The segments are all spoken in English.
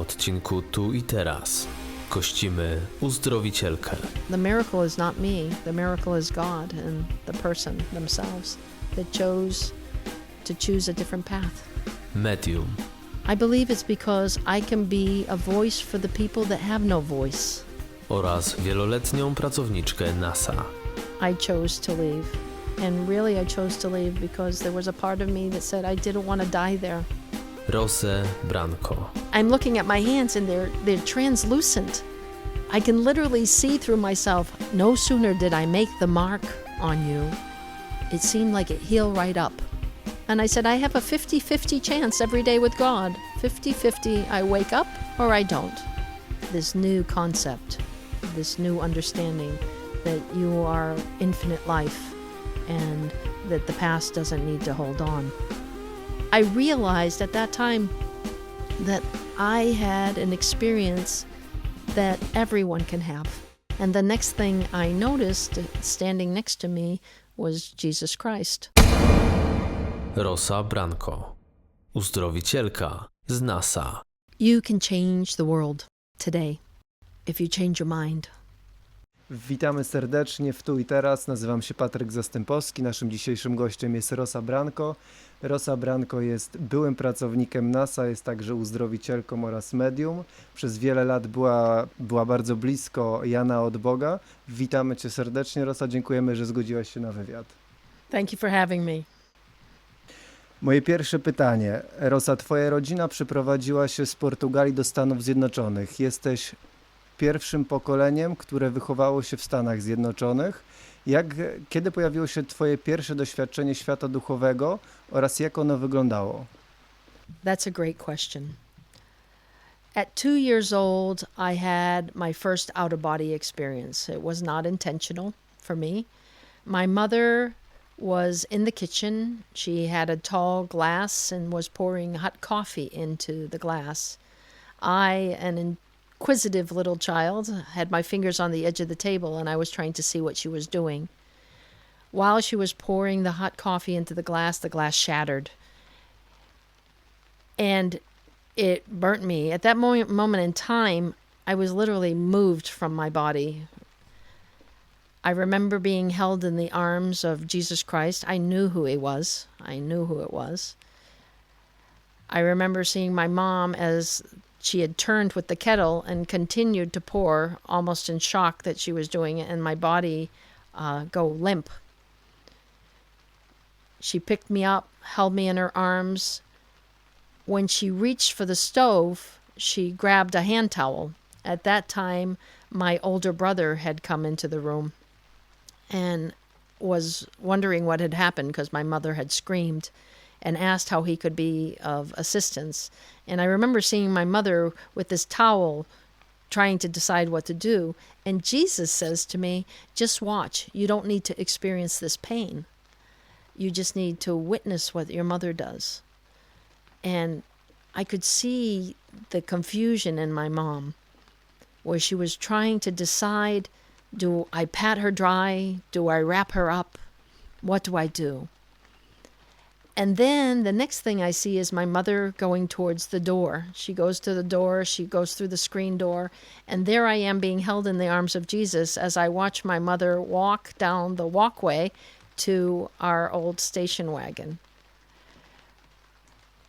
odcinku Tu i Teraz gościmy uzdrowicielkę. The miracle is not me. The miracle is God and the person themselves that chose to choose a different path. Medium. I believe it's because I can be a voice for the people that have no voice. Oraz wieloletnią pracowniczkę NASA. I chose to leave. And really I chose to leave because there was a part of me that said I didn't want to die there. Rosę Branco. I'm looking at my hands and they're translucent. I can literally see through myself. No sooner did I make the mark on you, it seemed like it healed right up. And I said, I have a 50-50 chance every day with God. 50-50, I wake up or I don't. This new concept, this new understanding that you are infinite life and that the past doesn't need to hold on. I realized at that time that I had an experience that everyone can have. And the next thing I noticed standing next to me was Jesus Christ. Rosa Branco. Uzdrowicielka z NASA. You can change the world today if you change your mind. Witamy serdecznie w Tu i Teraz. Nazywam się Patryk Zastępowski. Naszym dzisiejszym gościem jest Rosa Branco. Rosa Branco jest byłym pracownikiem NASA, jest także uzdrowicielką oraz medium. Przez wiele lat była bardzo blisko Jana od Boga. Witamy Cię serdecznie, Rosa. Dziękujemy, że zgodziłaś się na wywiad. Thank you for having me. Moje pierwsze pytanie. Rosa, Twoja rodzina przyprowadziła się z Portugalii do Stanów Zjednoczonych. Jesteś pierwszym pokoleniem, które wychowało się w Stanach Zjednoczonych. Kiedy pojawiło się Twoje pierwsze doświadczenie świata duchowego oraz jak ono wyglądało? That's a great question. At 2 years old, I had my first out-of-body experience. It was not intentional for me. My mother was in the kitchen. She had a tall glass and was pouring hot coffee into the glass. An inquisitive little child, had my fingers on the edge of the table and I was trying to see what she was doing. While she was pouring the hot coffee into the glass shattered. And it burnt me. At that moment in time, I was literally moved from my body. I remember being held in the arms of Jesus Christ. I knew who he was. I knew who it was. I remember seeing my mom as she had turned with the kettle and continued to pour, almost in shock that she was doing it, and my body go limp. She picked me up, held me in her arms. When she reached for the stove, she grabbed a hand towel. At that time, my older brother had come into the room and was wondering what had happened because my mother had screamed and asked how he could be of assistance. And I remember seeing my mother with this towel trying to decide what to do. And Jesus says to me, just watch. You don't need to experience this pain. You just need to witness what your mother does. And I could see the confusion in my mom, where she was trying to decide, do I pat her dry? Do I wrap her up? What do I do? And then the next thing I see is my mother going towards the door. She goes to the door, she goes through the screen door, and there I am being held in the arms of Jesus as I watch my mother walk down the walkway to our old station wagon.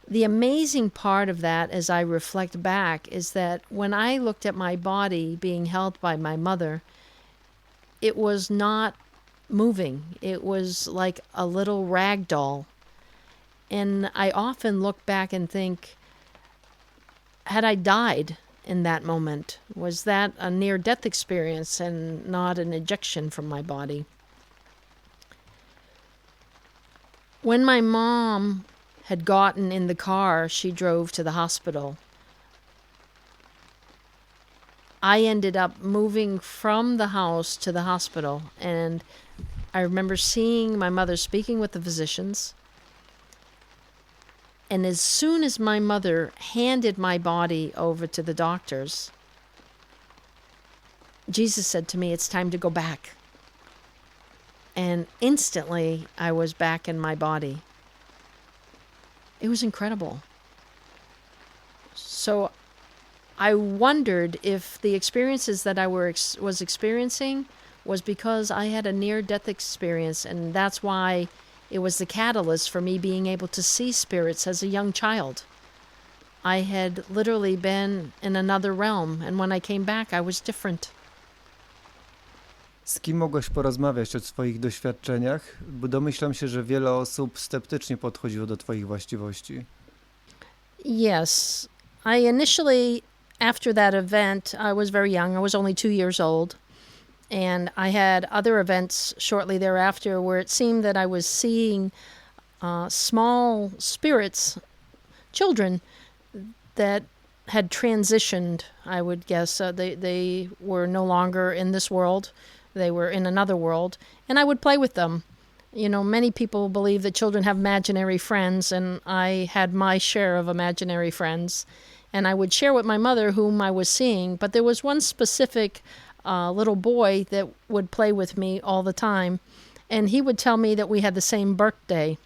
The amazing part of that, as I reflect back, is that when I looked at my body being held by my mother, it was not moving. It was like a little rag doll. And I often look back and think, had I died in that moment? Was that a near-death experience and not an ejection from my body? When my mom had gotten in the car, she drove to the hospital. I ended up moving from the house to the hospital, and I remember seeing my mother speaking with the physicians. And as soon as my mother handed my body over to the doctors, Jesus said to me, it's time to go back. And instantly I was back in my body. It was incredible. So I wondered if the experiences that I was experiencing was because I had a near-death experience, and that's why it was the catalyst for me being able to see spirits as a young child. I had literally been in another realm, and when I came back, I was different. Z kim mogłaś porozmawiać o swoich doświadczeniach? Bo domyślam się, że wiele osób sceptycznie podchodziło do twoich właściwości. Yes. I initially, after that event, I was very young. I was only 2 years old. And I had other events shortly thereafter where it seemed that I was seeing small spirits, children, that had transitioned, I would guess. They were no longer in this world. They were in another world. And I would play with them. You know, many people believe that children have imaginary friends, and I had my share of imaginary friends. And I would share with my mother whom I was seeing. But there was one specific little boy that would play with me all the time. And he would tell me that we had the same birthday.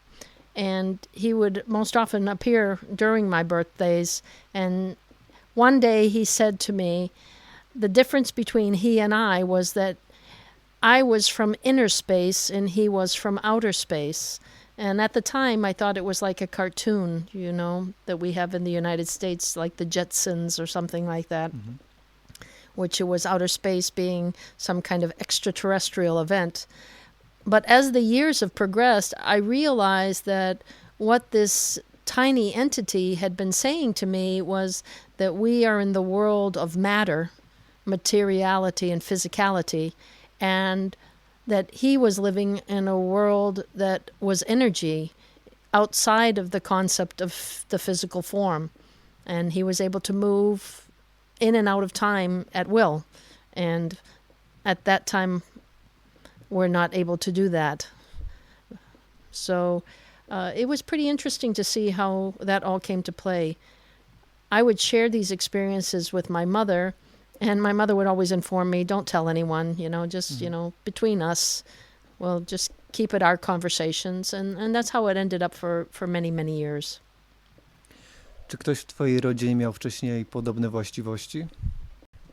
And he would most often appear during my birthdays. And one day he said to me, the difference between he and I was that I was from inner space and he was from outer space. And at the time, I thought it was like a cartoon, you know, that we have in the United States, like the Jetsons or something like that, which it was outer space being some kind of extraterrestrial event. But as the years have progressed, I realized that what this tiny entity had been saying to me was that we are in the world of matter, materiality, and physicality, and that he was living in a world that was energy outside of the concept of the physical form. And he was able to move in and out of time at will. And at that time, we're not able to do that. So it was pretty interesting to see how that all came to play. I would share these experiences with my mother, and my mother would always inform me, don't tell anyone, you know, just, you know, between us, we'll just keep it our conversations. And that's how it ended up for many, many years. Czy ktoś w twojej rodzinie miał wcześniej podobne właściwości?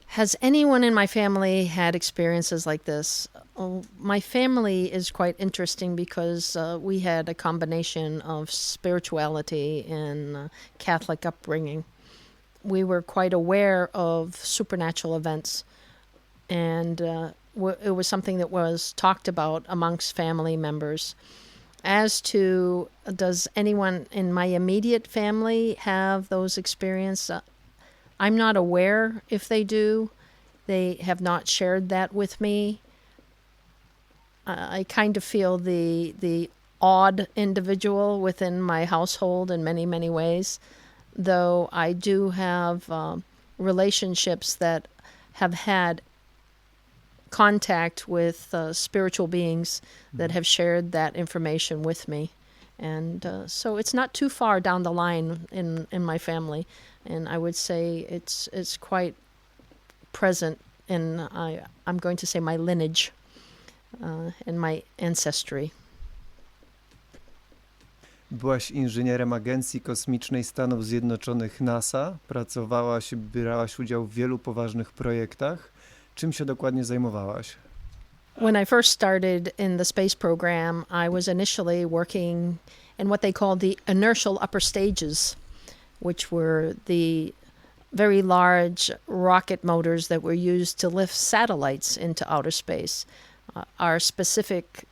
Has anyone in my family had experiences like this? Oh, my family is quite interesting because we had a combination of spirituality and Catholic upbringing. We were quite aware of supernatural events, and it was something that was talked about amongst family members. As to, does anyone in my immediate family have those experiences? I'm not aware if they do. They have not shared that with me. I kind of feel the odd individual within my household in many, many ways, though I do have relationships that have had contact with spiritual beings that have shared that information with me. And so it's not too far down the line in my family. And I would say it's quite present in, I'm going to say, my lineage and my ancestry. Byłaś inżynierem Agencji Kosmicznej Stanów Zjednoczonych NASA. Pracowałaś, brałaś udział w wielu poważnych projektach. Czym się dokładnie zajmowałaś? When I first started in the space program, I was initially working in what they called the inertial upper stages, which were the very large rocket motors that were used to lift satellites into outer space. Our specific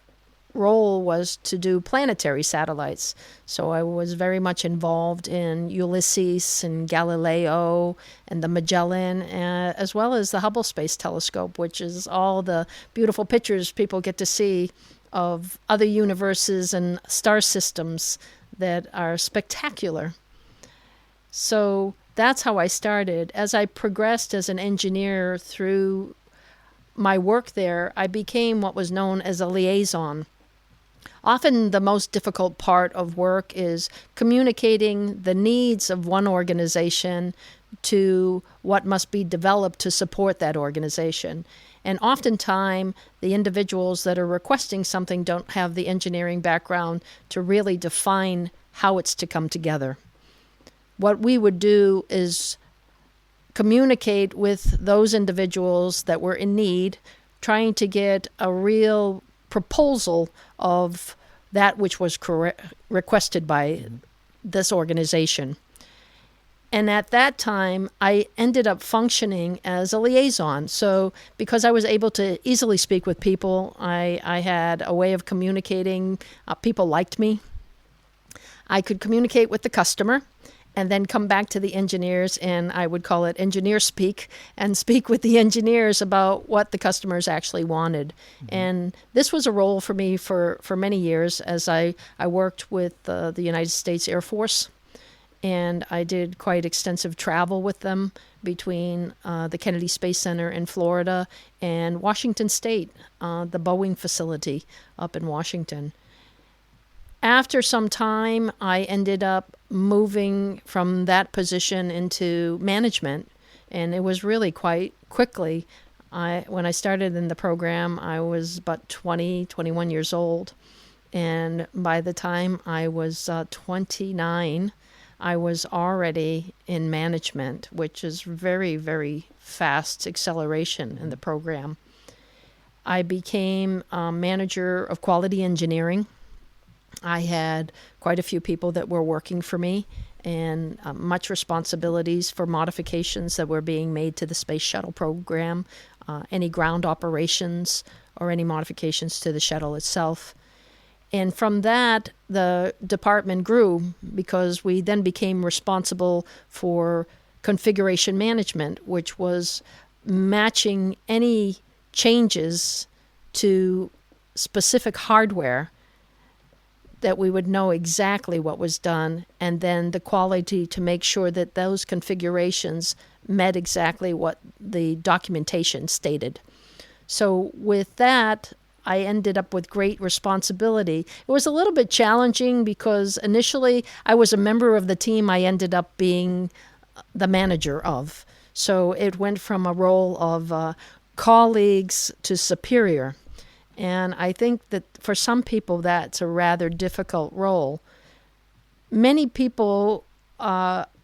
role was to do planetary satellites. So I was very much involved in Ulysses and Galileo and the Magellan, as well as the Hubble Space Telescope, which is all the beautiful pictures people get to see of other universes and star systems that are spectacular. So that's how I started. As I progressed as an engineer through my work there, I became what was known as a liaison. Often the most difficult part of work is communicating the needs of one organization to what must be developed to support that organization. And oftentimes, the individuals that are requesting something don't have the engineering background to really define how it's to come together. What we would do is communicate with those individuals that were in need, trying to get a real proposal of that which was requested by this organization. And at that time, I ended up functioning as a liaison. So because I was able to easily speak with people, I had a way of communicating. People liked me. I could communicate with the customer and then come back to the engineers, and I would call it engineer speak, and speak with the engineers about what the customers actually wanted. And this was a role for me for many years as I worked with the United States Air Force. And I did quite extensive travel with them between the Kennedy Space Center in Florida and Washington State, the Boeing facility up in Washington. After some time, I ended up moving from that position into management, and it was really quite quickly. When I started in the program, I was about 21 years old, and by the time I was 29, I was already in management, which is very, very fast acceleration in the program. I became manager of quality engineering. I had quite a few people that were working for me, and much responsibilities for modifications that were being made to the space shuttle program, any ground operations or any modifications to the shuttle itself. And from that, the department grew because we then became responsible for configuration management, which was matching any changes to specific hardware that we would know exactly what was done, and then the quality to make sure that those configurations met exactly what the documentation stated. So with that, I ended up with great responsibility. It was a little bit challenging because initially I was a member of the team I ended up being the manager of. So it went from a role of colleagues to superior. And I think that for some people that's a rather difficult role. Many people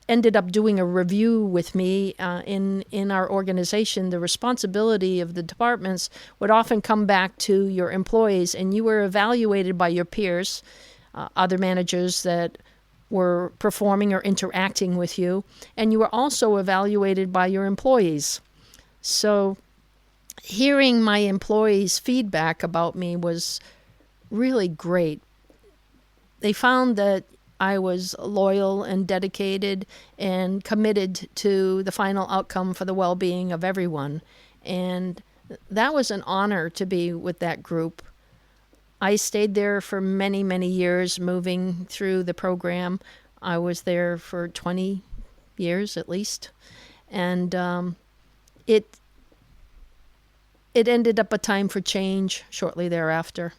ended up doing a review with me in our organization. The responsibility of the departments would often come back to your employees, and you were evaluated by your peers, other managers that were performing or interacting with you, and you were also evaluated by your employees. So hearing my employees' feedback about me was really great. They found that I was loyal and dedicated and committed to the final outcome for the well-being of everyone. And that was an honor to be with that group. I stayed there for many, many years, moving through the program. I was there for 20 years at least. And it ended up a time for change shortly thereafter.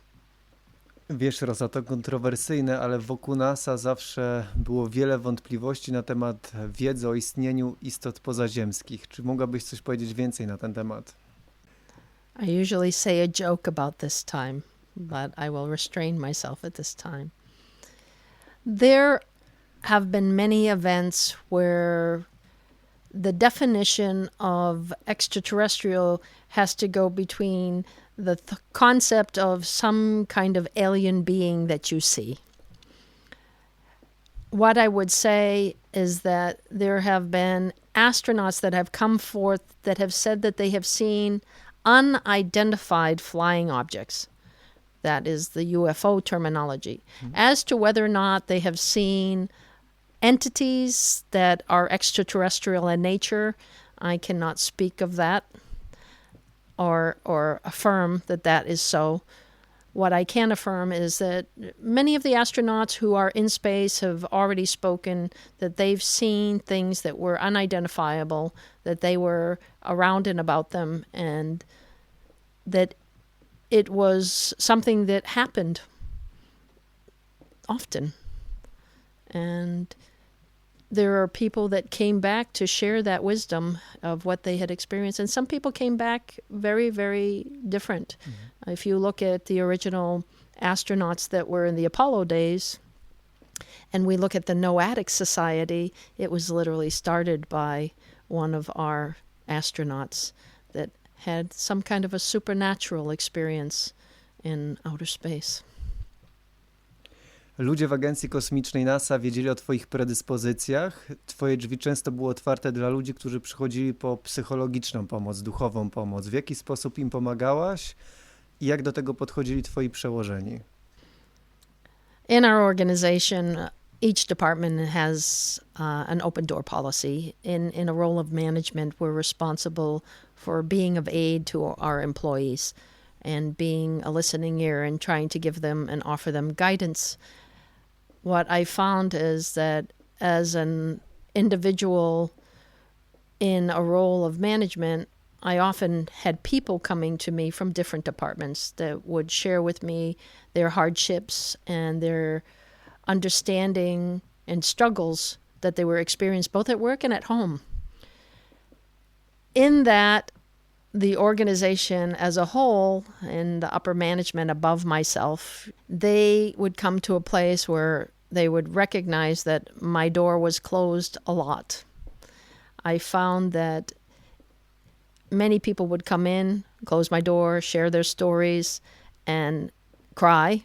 Wiesz, Rosa, to kontrowersyjne, ale wokół NASA zawsze było wiele wątpliwości na temat wiedzy o istnieniu istot pozaziemskich. Czy mogłabyś coś powiedzieć więcej na ten temat? I usually say a joke about this time, but I will restrain myself at this time. There have been many events where the definition of extraterrestrial has to go between the concept of some kind of alien being that you see. What I would say is that there have been astronauts that have come forth that have said that they have seen unidentified flying objects. That is the UFO terminology. As to whether or not they have seen entities that are extraterrestrial in nature, I cannot speak of that or affirm that that is so. What I can affirm is that many of the astronauts who are in space have already spoken that they've seen things that were unidentifiable, that they were around and about them, and that it was something that happened often. And there are people that came back to share that wisdom of what they had experienced. And some people came back very, very different. Mm-hmm. If you look at the original astronauts that were in the Apollo days, and we look at the Noatic Society, it was literally started by one of our astronauts that had some kind of a supernatural experience in outer space. Ludzie w Agencji Kosmicznej NASA wiedzieli o twoich predyspozycjach. Twoje drzwi często były otwarte dla ludzi, którzy przychodzili po psychologiczną pomoc, duchową pomoc. W jaki sposób im pomagałaś i jak do tego podchodzili twoi przełożeni? In our organization, each department has an open door policy. In a role of management, we're responsible for being of aid to our employees and being a listening ear and trying to give them and offer them guidance. What I found is that as an individual in a role of management, I often had people coming to me from different departments that would share with me their hardships and their understanding and struggles that they were experiencing both at work and at home. In that, the organization as a whole and the upper management above myself, they would come to a place where they would recognize that my door was closed a lot. I found that many people would come in, close my door, share their stories, and cry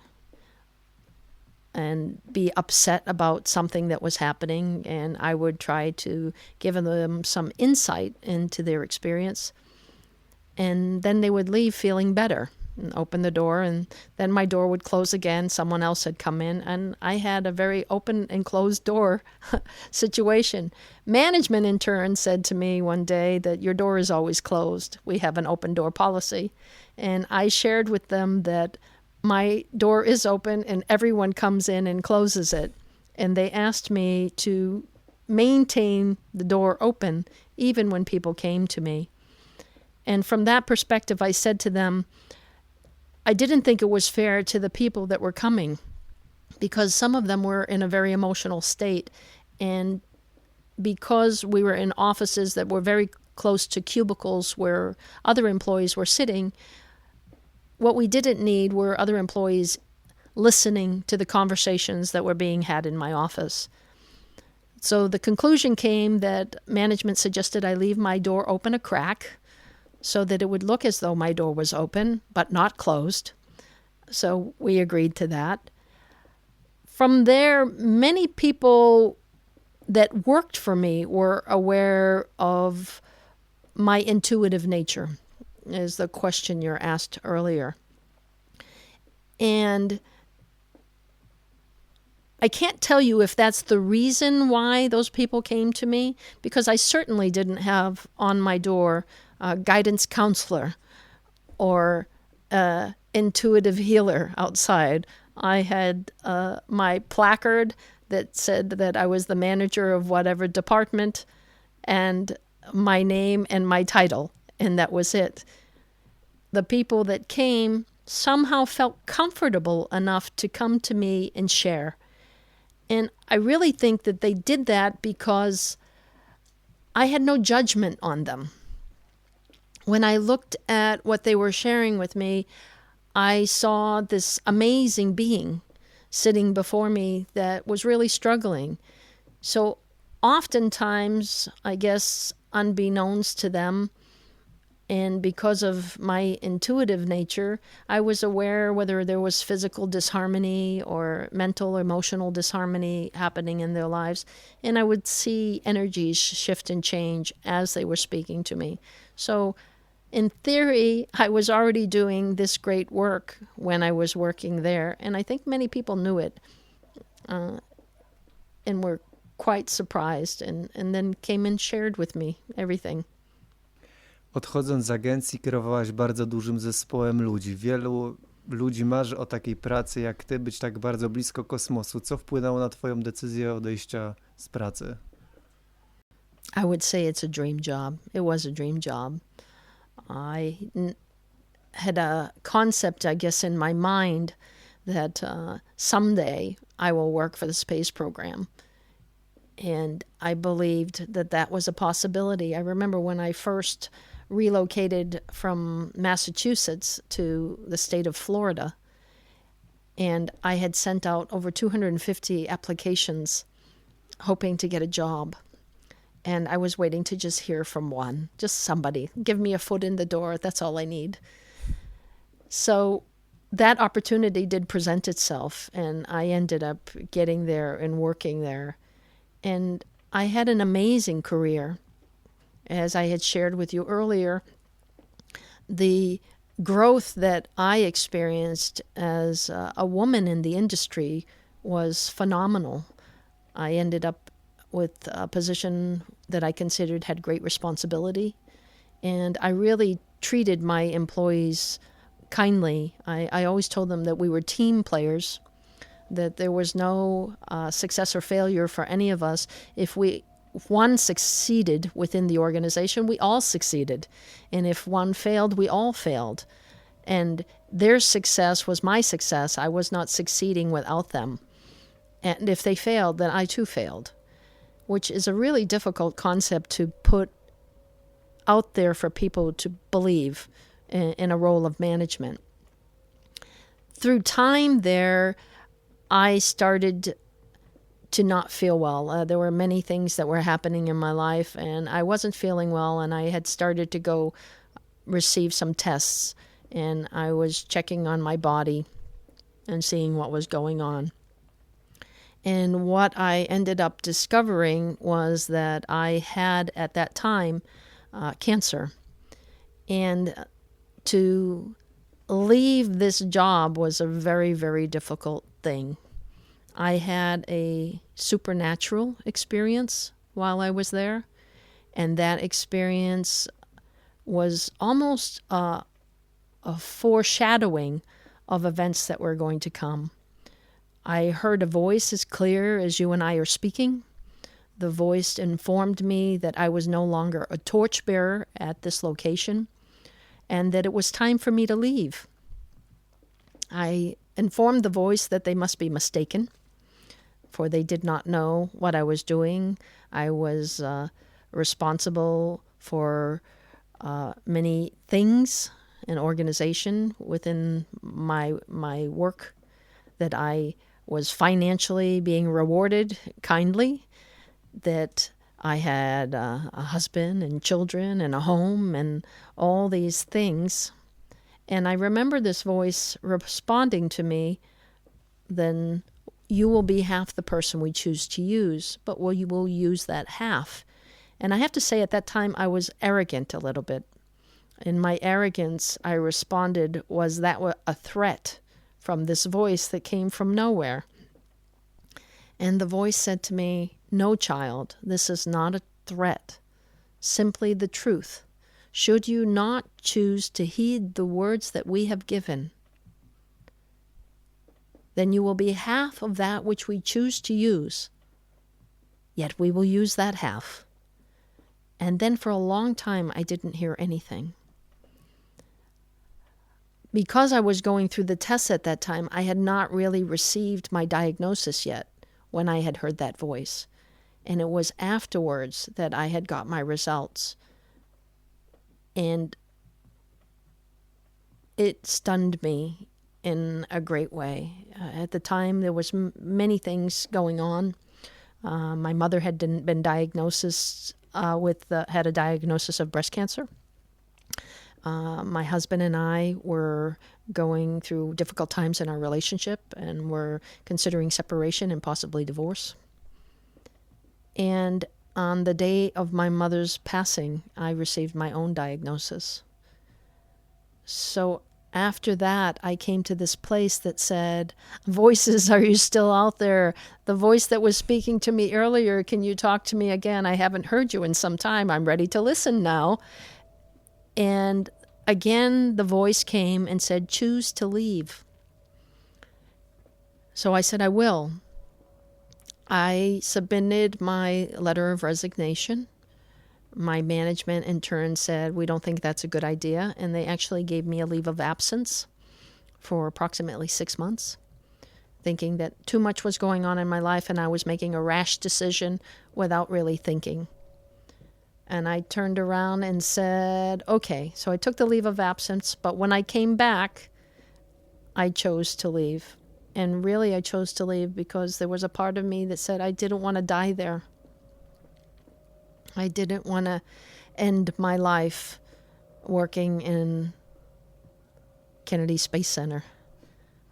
and be upset about something that was happening. And I would try to give them some insight into their experience. And then they would leave feeling better and open the door. And then my door would close again. Someone else had come in. And I had a very open and closed door situation. Management, in turn, said to me one day that your door is always closed. We have an open door policy. And I shared with them that my door is open and everyone comes in and closes it. And they asked me to maintain the door open even when people came to me. And from that perspective, I said to them, I didn't think it was fair to the people that were coming because some of them were in a very emotional state. And because we were in offices that were very close to cubicles where other employees were sitting, what we didn't need were other employees listening to the conversations that were being had in my office. So the conclusion came that management suggested I leave my door open a crack so that it would look as though my door was open, but not closed. So we agreed to that. From there, many people that worked for me were aware of my intuitive nature, is the question you asked earlier. And I can't tell you if that's the reason why those people came to me, because I certainly didn't have on my door a guidance counselor or intuitive healer outside. I had my placard that said that I was the manager of whatever department and my name and my title, and that was it. The people that came somehow felt comfortable enough to come to me and share. And I really think that they did that because I had no judgment on them. When I looked at what they were sharing with me, I saw this amazing being sitting before me that was really struggling. So oftentimes, I guess, unbeknownst to them, and because of my intuitive nature, I was aware whether there was physical disharmony or mental or emotional disharmony happening in their lives. And I would see energies shift and change as they were speaking to me. So in theory, I was already doing this great work when I was working there. And I think many people knew it and were quite surprised and then came and shared with me everything. Odchodząc z agencji, kierowałaś bardzo dużym zespołem ludzi. Wielu ludzi marzy o takiej pracy jak ty, być tak bardzo blisko kosmosu. Co wpłynęło na twoją decyzję odejścia z pracy? I would say it's a dream job. It was a dream job. I had a concept, I guess, in my mind that someday I will work for the space program. And I believed that that was a possibility. I remember when I first relocated from Massachusetts to the state of Florida, and I had sent out over 250 applications hoping to get a job. And I was waiting to just hear from one, just somebody. Give me a foot in the door. That's all I need. So that opportunity did present itself, and I ended up getting there and working there. And I had an amazing career. As I had shared with you earlier, the growth that I experienced as a woman in the industry was phenomenal. I ended up with a position that I considered had great responsibility, and I really treated my employees kindly. I always told them that we were team players, that there was no success or failure for any of us. If one succeeded within the organization, we all succeeded. And if one failed, we all failed. And their success was my success. I was not succeeding without them. And if they failed, then I too failed, which is a really difficult concept to put out there for people to believe in a role of management. Through time there, I started to not feel well. There were many things that were happening in my life, and I wasn't feeling well, and I had started to go receive some tests, and I was checking on my body and seeing what was going on. And what I ended up discovering was that I had, at that time, cancer. And to leave this job was a very, very difficult thing. I had a supernatural experience while I was there, and that experience was almost a foreshadowing of events that were going to come. I heard a voice as clear as you and I are speaking. The voice informed me that I was no longer a torchbearer at this location, and that it was time for me to leave. I informed the voice that they must be mistaken, for they did not know what I was doing. I was responsible for many things, an organization within my work, that I was financially being rewarded kindly, that I had a husband and children and a home and all these things. And I remember this voice responding to me, then you will be half the person we choose to use, but you will use that half. And I have to say, at that time, I was arrogant a little bit. In my arrogance, I responded, was that a threat from this voice that came from nowhere? And the voice said to me, no, child, this is not a threat, simply the truth. Should you not choose to heed the words that we have given, then you will be half of that which we choose to use, yet we will use that half. And then for a long time, I didn't hear anything. Because I was going through the tests at that time, I had not really received my diagnosis yet when I had heard that voice. And it was afterwards that I had got my results. And it stunned me in a great way. At the time, there was many things going on. My mother had been diagnosed had a diagnosis of breast cancer. My husband and I were going through difficult times in our relationship and were considering separation and possibly divorce. And on the day of my mother's passing, I received my own diagnosis. So after that, I came to this place that said, voices, are you still out there? The voice that was speaking to me earlier, can you talk to me again? I haven't heard you in some time. I'm ready to listen now. And again, the voice came and said, choose to leave. So I said, I will. I submitted my letter of resignation. My management in turn said, we don't think that's a good idea. And they actually gave me a leave of absence for approximately 6 months, thinking that too much was going on in my life and I was making a rash decision without really thinking. And I turned around and said, okay. So I took the leave of absence, but when I came back, I chose to leave. And really, I chose to leave because there was a part of me that said I didn't want to die there. I didn't want to end my life working in Kennedy Space Center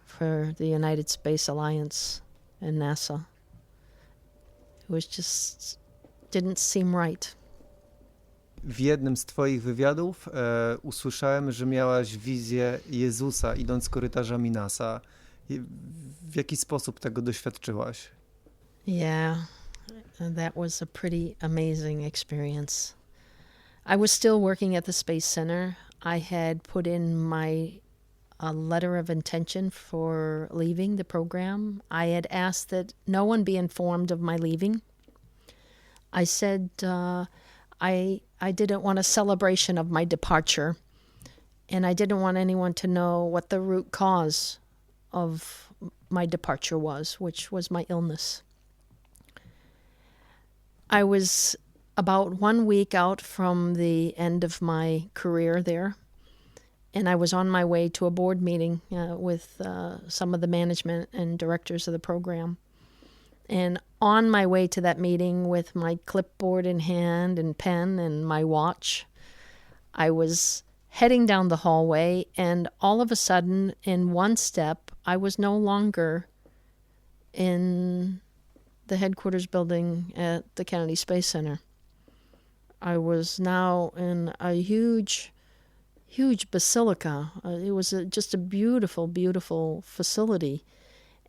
for the United Space Alliance and NASA. It was just didn't seem right. W jednym z twoich wywiadów usłyszałem, że miałaś wizję Jezusa idąc korytarzami NASA. W jaki sposób tego doświadczyłaś? Yeah, that was a pretty amazing experience. I was still working at the Space Center. I had put in a letter of intention for leaving the program. I had asked that no one be informed of my leaving. I said I didn't want a celebration of my departure, and I didn't want anyone to know what the root cause of my departure was, which was my illness. I was about 1 week out from the end of my career there, and I was on my way to a board meeting with some of the management and directors of the program. And on my way to that meeting with my clipboard in hand and pen and my watch, I was heading down the hallway, and all of a sudden, in one step, I was no longer in the headquarters building at the Kennedy Space Center. I was now in a huge basilica. It was just a beautiful, beautiful facility.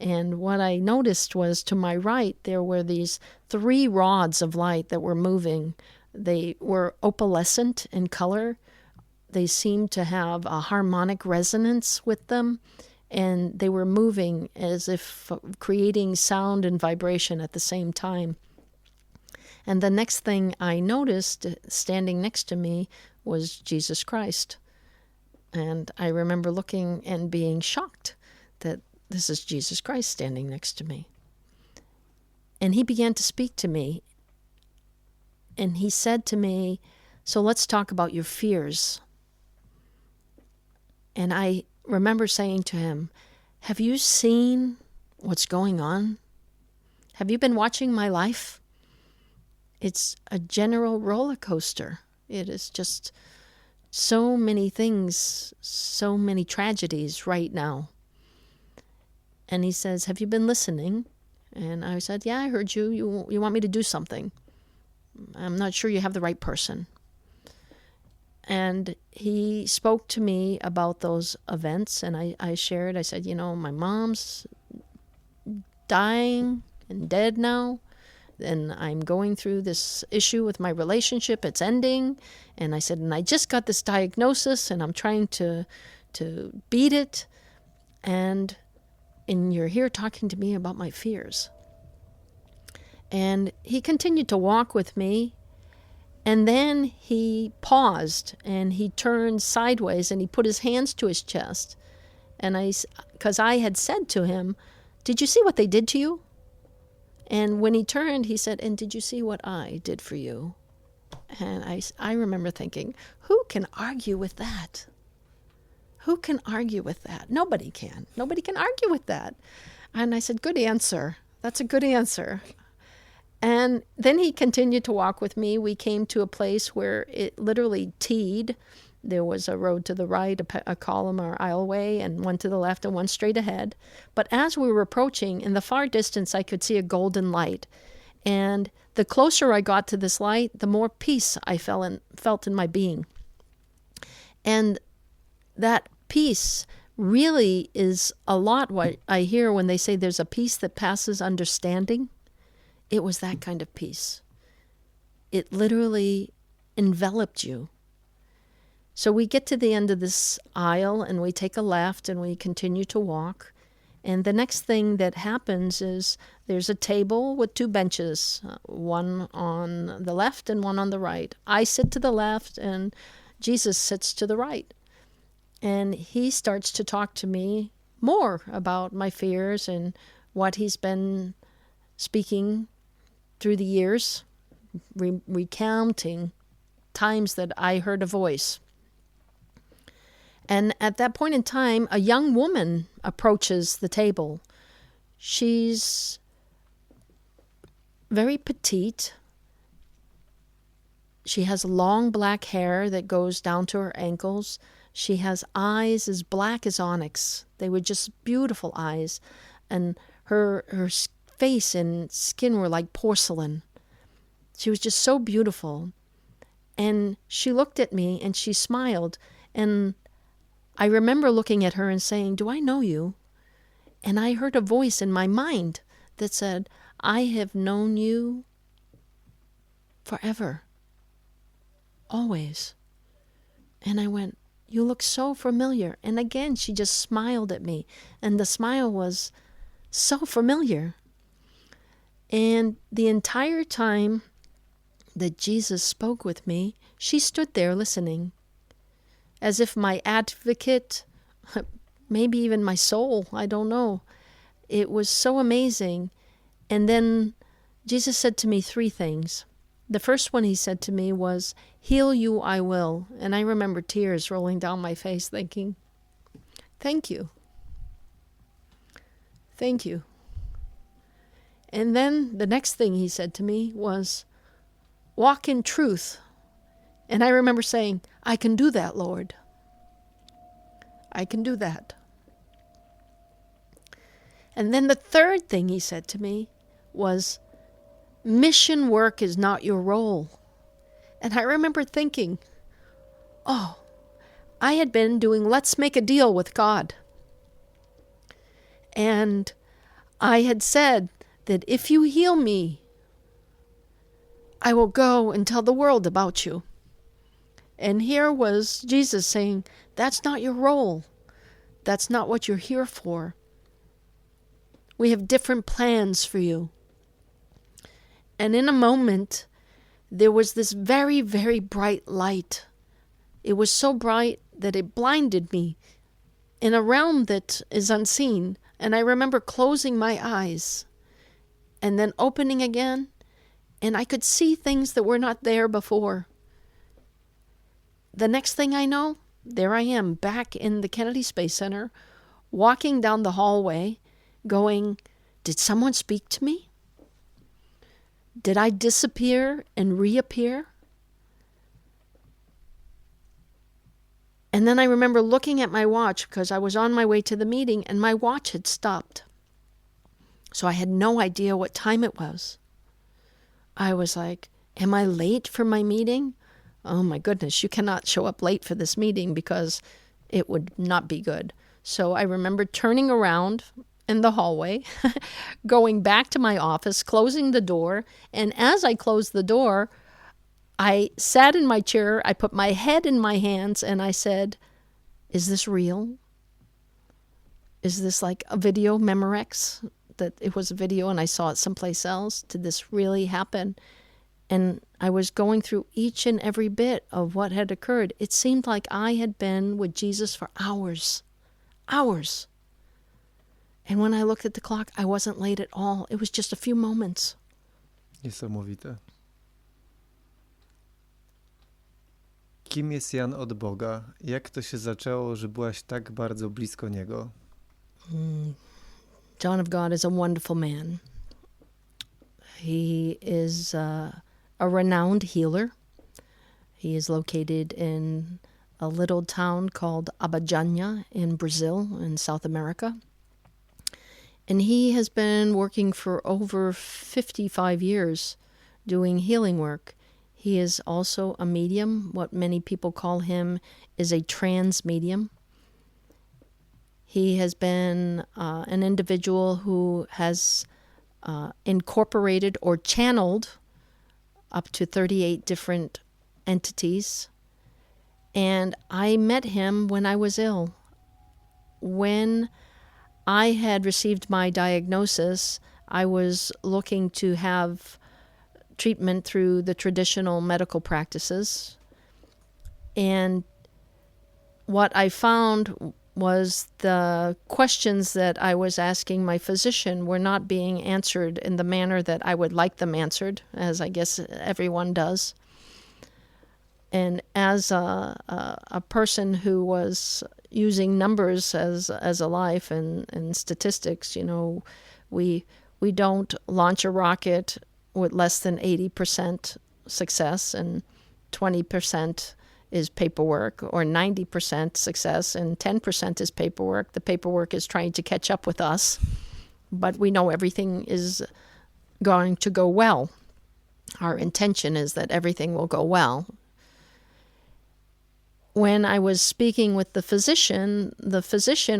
And what I noticed was to my right, there were these 3 rods of light that were moving. They were opalescent in color. They seemed to have a harmonic resonance with them. And they were moving as if creating sound and vibration at the same time. And the next thing I noticed standing next to me was Jesus Christ. And I remember looking and being shocked that this is Jesus Christ standing next to me. And he began to speak to me. And he said to me, "So let's talk about your fears." And I remember saying to him, "Have you seen what's going on? Have you been watching my life? It's a general roller coaster. It is just so many things, so many tragedies right now." And he says, "Have you been listening?" And I said, "Yeah, I heard you. You want me to do something. I'm not sure you have the right person." And he spoke to me about those events, and I shared, I said, my mom's dying and dead now, and I'm going through this issue with my relationship. It's ending. And I said, and I just got this diagnosis, and I'm trying to beat it. And you're here talking to me about my fears. And he continued to walk with me. And then he paused and he turned sideways and he put his hands to his chest. And because I had said to him, "Did you see what they did to you?" And when he turned, he said, "And did you see what I did for you?" And I remember thinking, who can argue with that? Who can argue with that? Nobody can. Nobody can argue with that. And I said, "Good answer. That's a good answer." And then he continued to walk with me. We came to a place where it literally T'd. There was a road to the right, a column or aisleway, and one to the left and one straight ahead. But as we were approaching, in the far distance, I could see a golden light. And the closer I got to this light, the more peace I felt in my being. And that peace really is a lot what I hear when they say there's a peace that passes understanding. It was that kind of peace. It literally enveloped you. So we get to the end of this aisle and we take a left and we continue to walk. And the next thing that happens is there's a table with 2 benches, one on the left and one on the right. I sit to the left and Jesus sits to the right. And he starts to talk to me more about my fears and what he's been speaking through the years, recounting times that I heard a voice. And at that point in time, a young woman approaches the table. She's very petite, She has long black hair that goes down to her ankles. She has eyes as black as onyx. They were just beautiful eyes. And her face and skin were like porcelain. She was just so beautiful. And she looked at me and she smiled. And I remember looking at her and saying, "Do I know you?" And I heard a voice in my mind that said, "I have known you forever. Always." And I went, "You look so familiar." And again, she just smiled at me. And the smile was so familiar. And the entire time that Jesus spoke with me, she stood there listening, as if my advocate, maybe even my soul, I don't know. It was so amazing. And then Jesus said to me 3 things. The first one he said to me was, "Heal you I will." And I remember tears rolling down my face thinking, "Thank you. Thank you." And then the next thing he said to me was, "Walk in truth." And I remember saying, "I can do that, Lord. I can do that." And then the third thing he said to me was, "Mission work is not your role." And I remember thinking, oh, I had been doing let's make a deal with God. And I had said that if you heal me, I will go and tell the world about you. And here was Jesus saying, that's not your role. That's not what you're here for. We have different plans for you. And in a moment, there was this very, very bright light. It was so bright that it blinded me in a realm that is unseen. And I remember closing my eyes and then opening again, and I could see things that were not there before. The next thing I know, there I am back in the Kennedy Space Center, walking down the hallway, going, did someone speak to me? Did I disappear and reappear? And then I remember looking at my watch because I was on my way to the meeting and my watch had stopped. So I had no idea what time it was. I was like, am I late for my meeting? Oh my goodness, you cannot show up late for this meeting because it would not be good. So I remember turning around in the hallway, going back to my office, closing the door. And as I closed the door, I sat in my chair, I put my head in my hands, and I said, is this real? Is this like a video, Memorex? That it was a video and I saw it someplace else? Did this really happen? And I was going through each and every bit of what had occurred. It seemed like I had been with Jesus for hours. Hours. And when I looked at the clock, I wasn't late at all. It was just a few moments. Niesamowite. Kim jest Jan od Boga? Jak to się zaczęło, że byłaś tak bardzo blisko Niego? John of God is a wonderful man. He is a renowned healer. He is located in a little town called Abadiânia in Brazil, in South America. And he has been working for over 55 years doing healing work. He is also a medium. What many people call him is a trans medium. He has been an individual who has incorporated or channeled up to 38 different entities. And I met him when I was ill. When I had received my diagnosis, I was looking to have treatment through the traditional medical practices. And what I found was the questions that I was asking my physician were not being answered in the manner that I would like them answered, as I guess everyone does. And as a person who was using numbers as a life and statistics, you know, we don't launch a rocket with less than 80% success, and 20% is paperwork, or 90% success, and 10% is paperwork. The paperwork is trying to catch up with us, but we know everything is going to go well. Our intention is that everything will go well. When I was speaking with the physician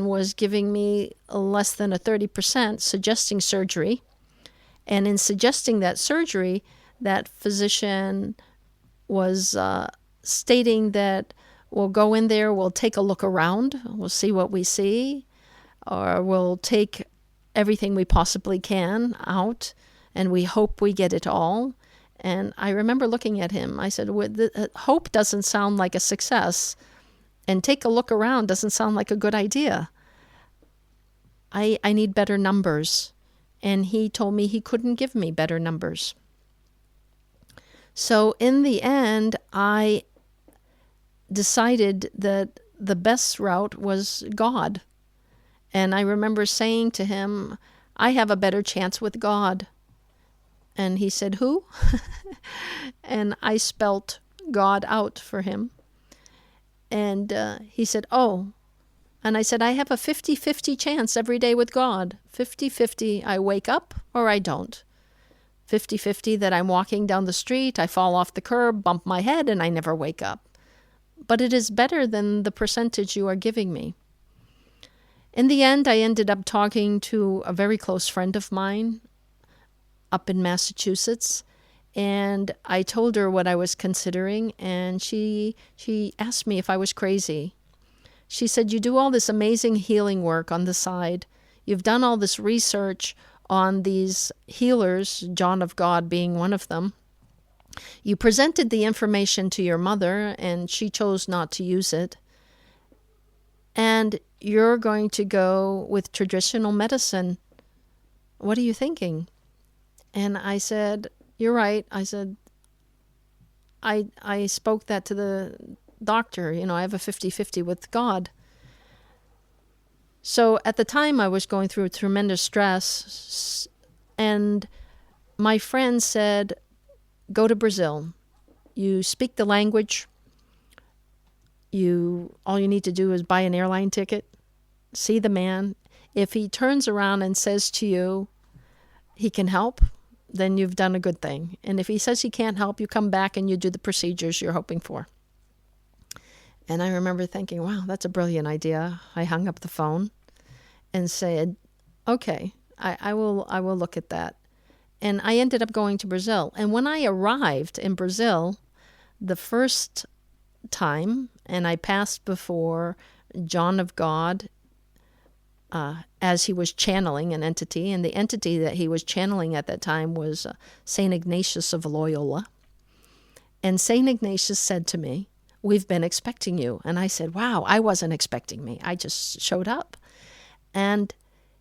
was giving me less than a 30%, suggesting surgery. And in suggesting that surgery, that physician was stating that we'll go in there, we'll take a look around, we'll see what we see, or we'll take everything we possibly can out, and we hope we get it all. And I remember looking at him. I said, hope doesn't sound like a success, and take a look around doesn't sound like a good idea. I need better numbers. And he told me he couldn't give me better numbers. So in the end, I decided that the best route was God. And I remember saying to him, I have a better chance with God. And he said, who? And I spelt God out for him. And he said, oh. And I said, I have a 50-50 chance every day with God. 50-50, I wake up or I don't. 50-50 that I'm walking down the street, I fall off the curb, bump my head, and I never wake up. But it is better than the percentage you are giving me. In the end, I ended up talking to a very close friend of mine up in Massachusetts, and I told her what I was considering, and she asked me if I was crazy. She said, you do all this amazing healing work on the side. You've done all this research on these healers, John of God being one of them. You presented the information to your mother, and she chose not to use it. And you're going to go with traditional medicine. What are you thinking? And I said, you're right. I said, I spoke that to the doctor. I have a 50-50 with God. So at the time I was going through tremendous stress, and my friend said, go to Brazil. You speak the language. All you need to do is buy an airline ticket, see the man. If he turns around and says to you, he can help, then you've done a good thing. And if he says he can't help, you come back and you do the procedures you're hoping for. And I remember thinking, wow, that's a brilliant idea. I hung up the phone and said, okay, I will look at that. And I ended up going to Brazil. And when I arrived in Brazil, the first time, and I passed before John of God as he was channeling an entity, and the entity that he was channeling at that time was St. Ignatius of Loyola. And St. Ignatius said to me, we've been expecting you. And I said, wow, I wasn't expecting me. I just showed up. And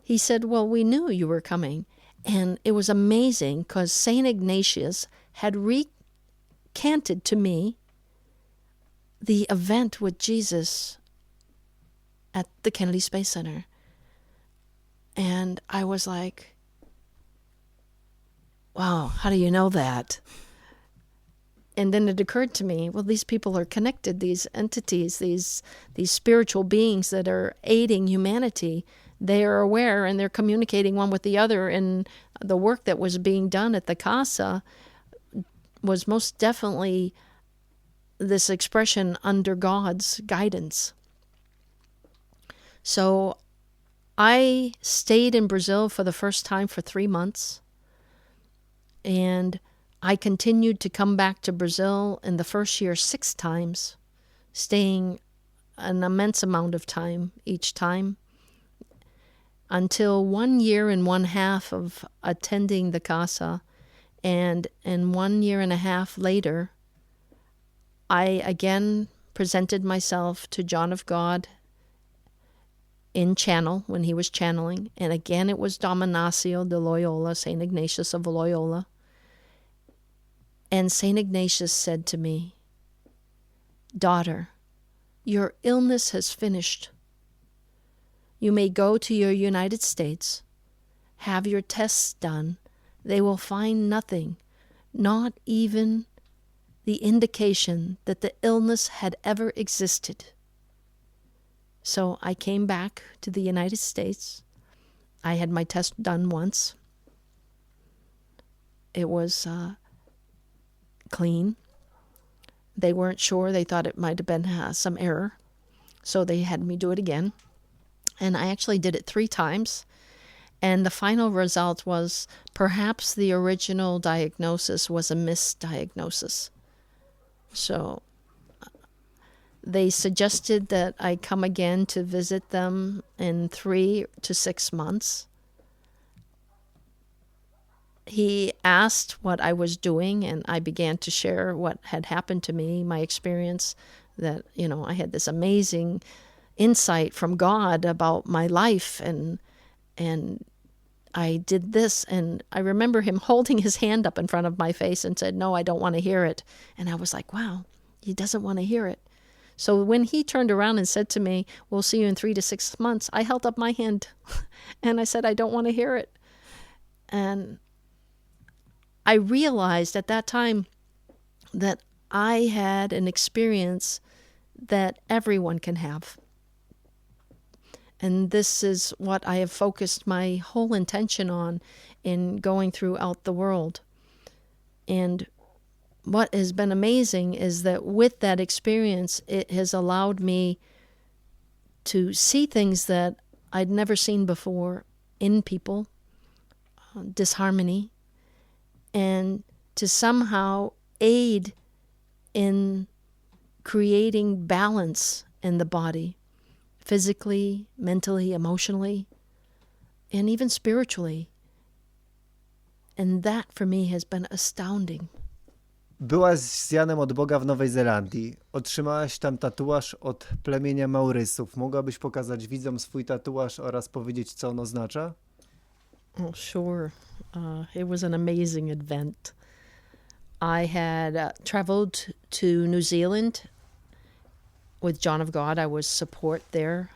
he said, well, we knew you were coming. And it was amazing because St. Ignatius had recanted to me the event with Jesus at the Kennedy Space Center. And I was like, wow, how do you know that? And then it occurred to me, well, these people are connected, these entities, these spiritual beings that are aiding humanity. They are aware and they're communicating one with the other. And the work that was being done at the Casa was most definitely this expression under God's guidance. So I stayed in Brazil for the first time for 3 months. And I continued to come back to Brazil in the first year 6 times, staying an immense amount of time each time, until 1 year and 1/2 of attending the Casa, and 1 year and a half later, I again presented myself to John of God in channel when he was channeling, and again it was Dom Ignacio de Loyola, St. Ignatius of Loyola. And St. Ignatius said to me, daughter, your illness has finished. You may go to your United States, have your tests done. They will find nothing, not even the indication that the illness had ever existed. So I came back to the United States. I had my test done once. It was clean. They weren't sure. They thought it might have been some error. So they had me do it again. And I actually did it 3 times. And the final result was perhaps the original diagnosis was a misdiagnosis. So they suggested that I come again to visit them in 3 to 6 months. He asked what I was doing, and I began to share what had happened to me, my experience, that, I had this amazing insight from God about my life, and I did this, and I remember him holding his hand up in front of my face and said, "No, I don't want to hear it." And I was like, wow, he doesn't want to hear it. So when he turned around and said to me, "We'll see you in 3 to 6 months," I held up my hand and I said, "I don't want to hear it." And I realized at that time that I had an experience that everyone can have. And this is what I have focused my whole intention on in going throughout the world. And what has been amazing is that with that experience, it has allowed me to see things that I'd never seen before in people, disharmony, and to somehow aid in creating balance in the body, physically, mentally, emotionally, and even spiritually. And that for me has been astounding. Byłaś z Janem od Boga w Nowej Zelandii. Otrzymałaś tam tatuaż od plemienia Maurysów. Mogłabyś pokazać widzom swój tatuaż oraz powiedzieć, co on oznacza? Oh, sure. It was an amazing event. I had traveled to New Zealand with John of God. I was support there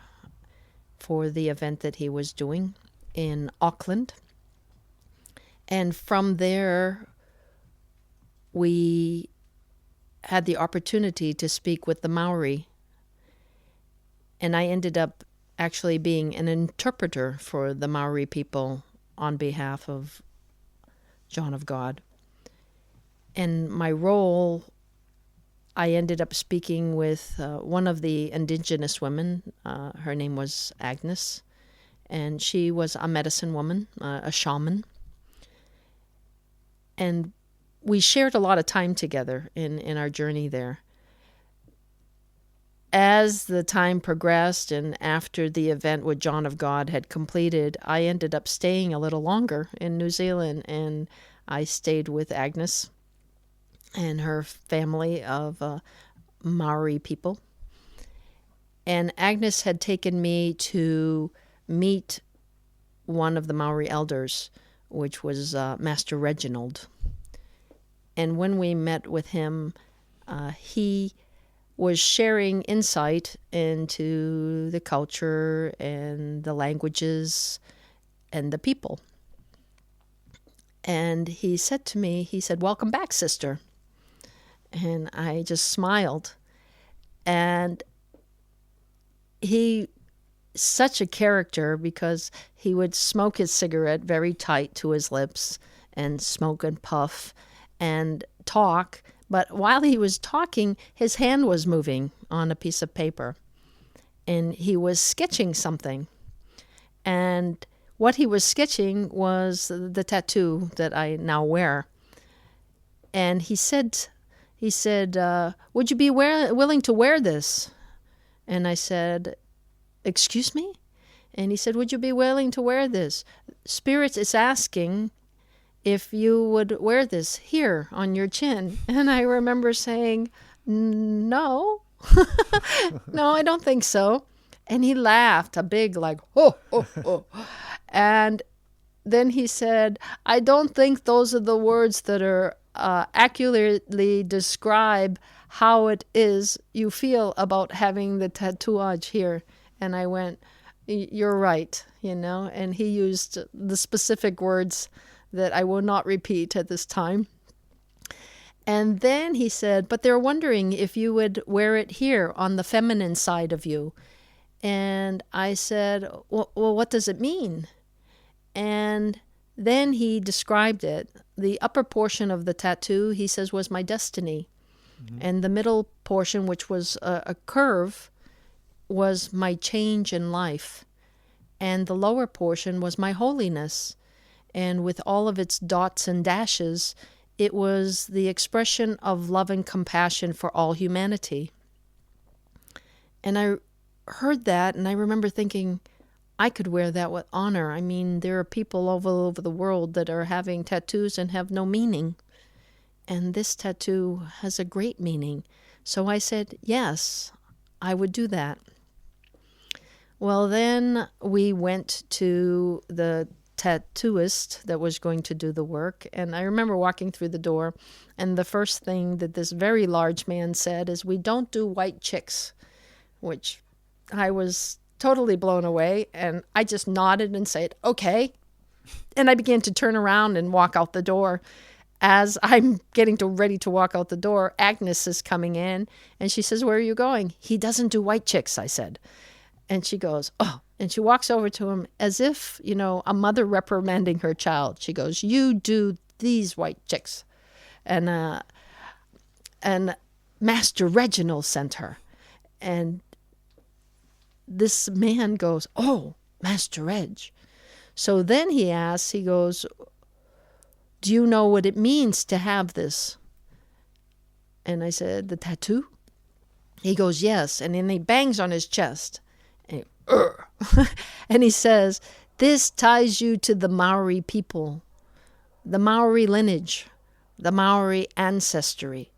for the event that he was doing in Auckland. And from there, we had the opportunity to speak with the Maori. And I ended up actually being an interpreter for the Maori people on behalf of John of God. And my role, I ended up speaking with one of the indigenous women. Her name was Agnes, and she was a medicine woman, a shaman. And we shared a lot of time together in our journey there. As the time progressed and after the event with John of God had completed, I ended up staying a little longer in New Zealand, and I stayed with Agnes and her family of Maori people. And Agnes had taken me to meet one of the Maori elders, which was Master Reginald. And when we met with him, he was sharing insight into the culture and the languages and the people. And he said to me, he said, "Welcome back, sister." And I just smiled. And he, such a character, because he would smoke his cigarette very tight to his lips and smoke and puff and talk. But while he was talking, his hand was moving on a piece of paper. And he was sketching something. And what he was sketching was the tattoo that I now wear. And he said, "Would you be willing to wear this?" And I said, "Excuse me?" And he said, "Would you be willing to wear this? Spirit is asking if you would wear this here on your chin." And I remember saying, "No, no, I don't think so." And he laughed, a big like, "Ho, ho, ho." And then he said, "I don't think those are the words that are accurately describe how it is you feel about having the tattooage here." And I went, "You're right," and he used the specific words that I will not repeat at this time. And then he said, but they're wondering if you would wear it here on the feminine side of you. And I said, well, what does it mean? And then he described it. The upper portion of the tattoo, he says, was my destiny. And the middle portion, which was a curve, was my change in life. And the lower portion was my holiness. And with all of its dots and dashes, it was the expression of love and compassion for all humanity. And I heard that, and I remember thinking, I could wear that with honor. I mean, there are people all over the world that are having tattoos and have no meaning. And this tattoo has a great meaning. So I said, yes, I would do that. Well, then we went to the tattooist that was going to do the work. And I remember walking through the door, and the first thing that this very large man said is, we don't do white chicks, which I was totally blown away. And I just nodded and said, okay. And I began to turn around and walk out the door. As I'm getting ready to walk out the door, Agnes is coming in, and she says, where are you going? He doesn't do white chicks, I said. And she goes, oh, and she walks over to him as if, a mother reprimanding her child. She goes, you do these white chicks. And Master Reginald sent her. And this man goes, oh, Master Reg. So then he goes, do you know what it means to have this? And I said, the tattoo? He goes, yes. And then he bangs on his chest. And he says, this ties you to the Maori people, the Maori lineage, the Maori ancestry.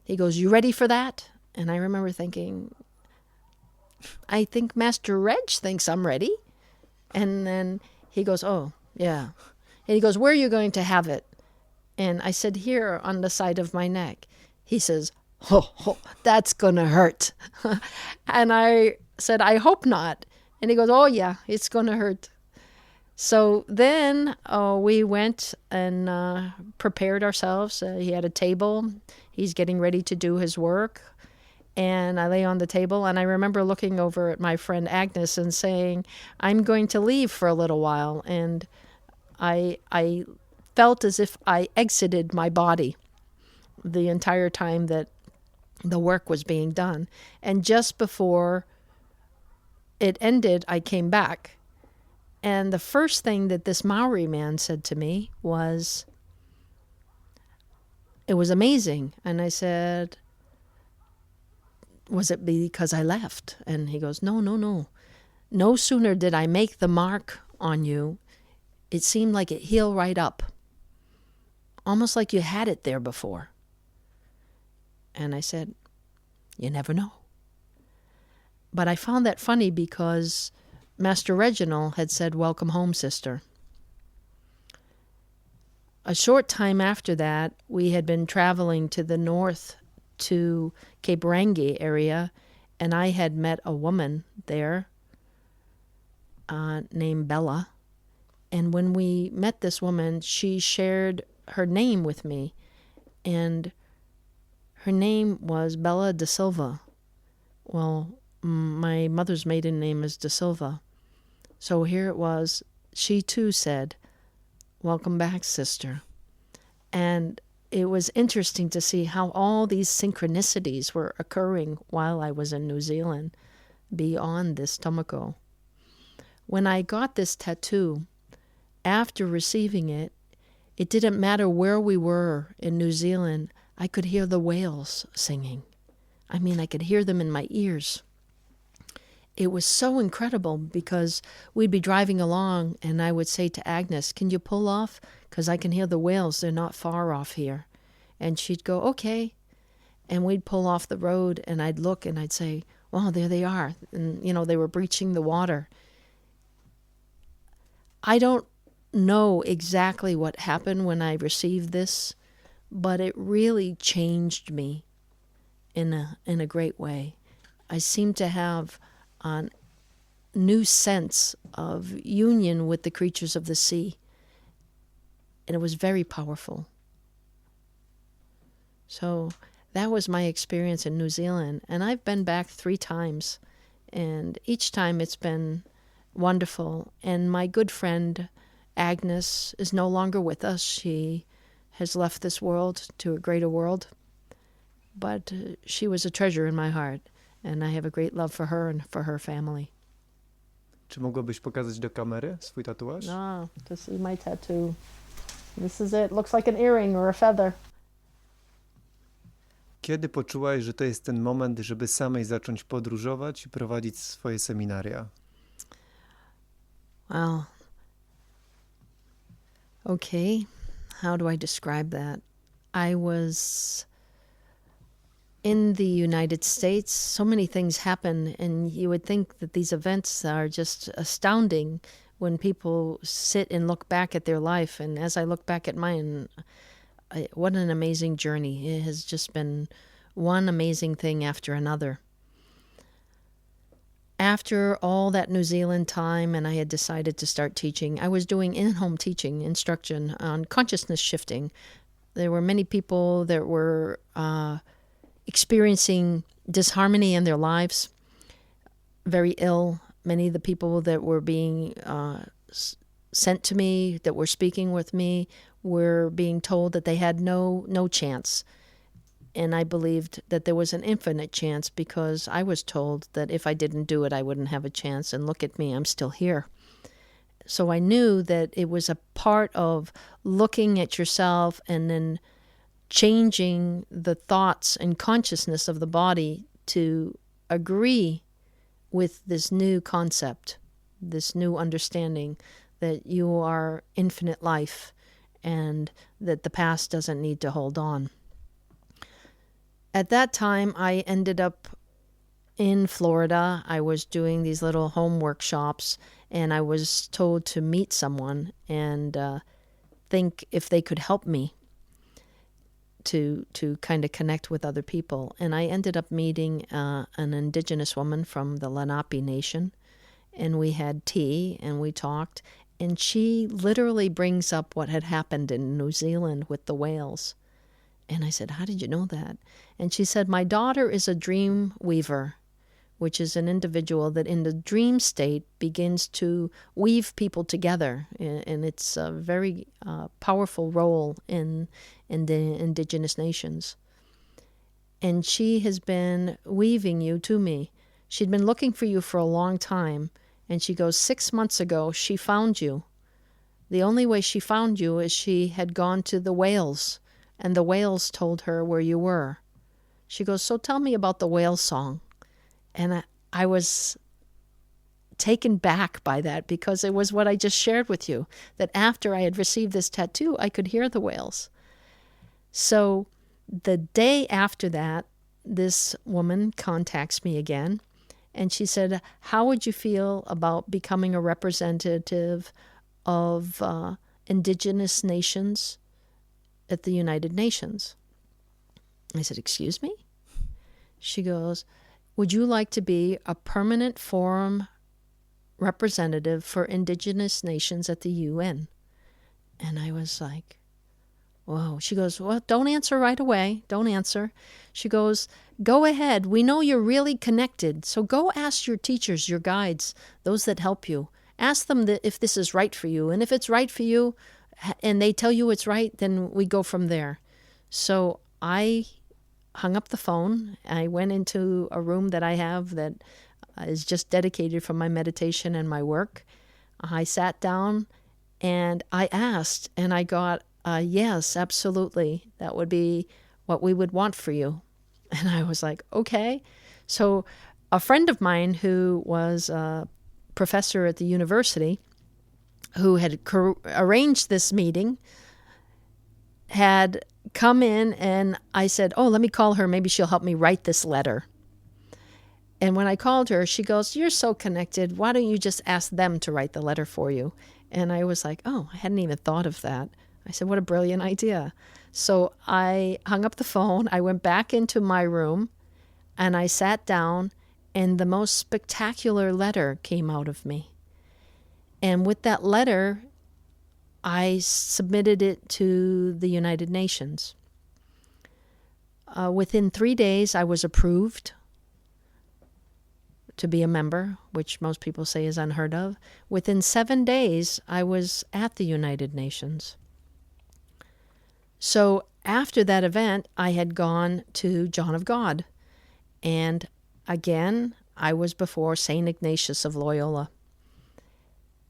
He goes, you ready for that? And I remember thinking, I think Master Reg thinks I'm ready. And then he goes, oh, yeah. And he goes, where are you going to have it? And I said, here on the side of my neck. He says, oh, that's going to hurt. And I said, I hope not. And he goes, oh, yeah, it's going to hurt. So then we went and prepared ourselves. He had a table. He's getting ready to do his work. And I lay on the table, and I remember looking over at my friend Agnes and saying, I'm going to leave for a little while. And I felt as if I exited my body the entire time that the work was being done. And just before it ended, I came back. And the first thing that this Maori man said to me was, it was amazing. And I said, was it because I left? And he goes, no. No sooner did I make the mark on you, it seemed like it healed right up. Almost like you had it there before. And I said, you never know. But I found that funny because Master Reginald had said, welcome home, sister. A short time after that, we had been traveling to the north to Cape Rangi area, and I had met a woman there named Bella. And when we met this woman, she shared her name with me, and her name was Bella da Silva. Well, my mother's maiden name is da Silva. So here it was. She too said, welcome back, sister. And it was interesting to see how all these synchronicities were occurring while I was in New Zealand beyond this Tomoko. When I got this tattoo, after receiving it, it didn't matter where we were in New Zealand, I could hear the whales singing. I mean, I could hear them in my ears. It was so incredible because we'd be driving along and I would say to Agnes, can you pull off? Because I can hear the whales. They're not far off here. And she'd go, okay. And we'd pull off the road and I'd look and I'd say, wow, there they are. And, they were breaching the water. I don't know exactly what happened when I received this, but it really changed me in a great way. I seemed to have a new sense of union with the creatures of the sea, and it was very powerful. So that was my experience in New Zealand. And I've been back 3 times. And each time it's been wonderful. And my good friend Agnes is no longer with us. She has left this world to a greater world. But she was a treasure in my heart. And I have a great love for her and for her family. Czy mogłabyś pokazać do kamery swój tatuaż? Ah, to see my tattoo. This is it. Looks like an earring or a feather. Kiedy poczułaś, że to jest ten moment, żeby samej zacząć podróżować i prowadzić swoje seminaria? Well, okay. How do I describe that? I was in the United States. So many things happen, and you would think that these events are just astounding when people sit and look back at their life. And as I look back at mine, what an amazing journey. It has just been one amazing thing after another. After all that New Zealand time, and I had decided to start teaching, I was doing in-home teaching, instruction on consciousness shifting. There were many people that were experiencing disharmony in their lives, very ill. Many of the people that were being sent to me, that were speaking with me, were being told that they had no chance. And I believed that there was an infinite chance because I was told that if I didn't do it, I wouldn't have a chance. And look at me, I'm still here. So I knew that it was a part of looking at yourself and then changing the thoughts and consciousness of the body to agree with this new concept, this new understanding that you are infinite life and that the past doesn't need to hold on. At that time, I ended up in Florida. I was doing these little home workshops, and I was told to meet someone and think if they could help me to kind of connect with other people. And I ended up meeting an indigenous woman from the Lenape Nation, and we had tea and we talked, and she literally brings up what had happened in New Zealand with the whales. And I said, how did you know that? And she said, my daughter is a dream weaver, which is an individual that in the dream state begins to weave people together. And it's a very powerful role in the indigenous nations. And she has been weaving you to me. She'd been looking for you for a long time. And she goes, 6 months ago, she found you. The only way she found you is she had gone to the whales, and the whales told her where you were. She goes, so tell me about the whale song. And I was taken back by that because it was what I just shared with you, that after I had received this tattoo, I could hear the whales. So the day after that, this woman contacts me again, and she said, how would you feel about becoming a representative of indigenous nations at the United Nations? I said, excuse me? She goes, would you like to be a permanent forum representative for indigenous nations at the UN? And I was like, whoa. She goes, well, don't answer right away. Don't answer. She goes, go ahead. We know you're really connected. So go ask your teachers, your guides, those that help you. Ask them if this is right for you. And if it's right for you and they tell you it's right, then we go from there. So I hung up the phone. I went into a room that I have that is just dedicated for my meditation and my work. I sat down and I asked, and I got yes, absolutely. That would be what we would want for you. And I was like, okay. So a friend of mine who was a professor at the university who had arranged this meeting had come in, and I said, oh, let me call her. Maybe she'll help me write this letter. And when I called her, she goes, you're so connected. Why don't you just ask them to write the letter for you? And I was like, oh, I hadn't even thought of that. I said, what a brilliant idea. So I hung up the phone. I went back into my room and I sat down, and the most spectacular letter came out of me. And with that letter, I submitted it to the United Nations. Within 3 days, I was approved to be a member, which most people say is unheard of. Within 7 days, I was at the United Nations. So after that event, I had gone to John of God. And again, I was before St. Ignatius of Loyola.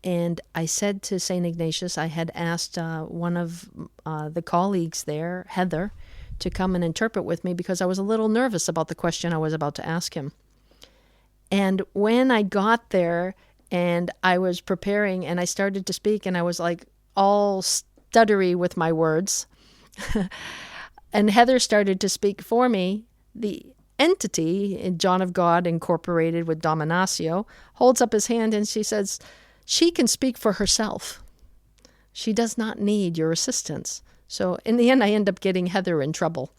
And I said to St. Ignatius, I had asked one of the colleagues there, Heather, to come and interpret with me because I was a little nervous about the question I was about to ask him. And when I got there and I was preparing and I started to speak and I was like all stuttery with my words, and Heather started to speak for me, the entity in John of God Incorporated with Dominatio holds up his hand and she says, she can speak for herself. She does not need your assistance. So in the end, I end up getting Heather in trouble.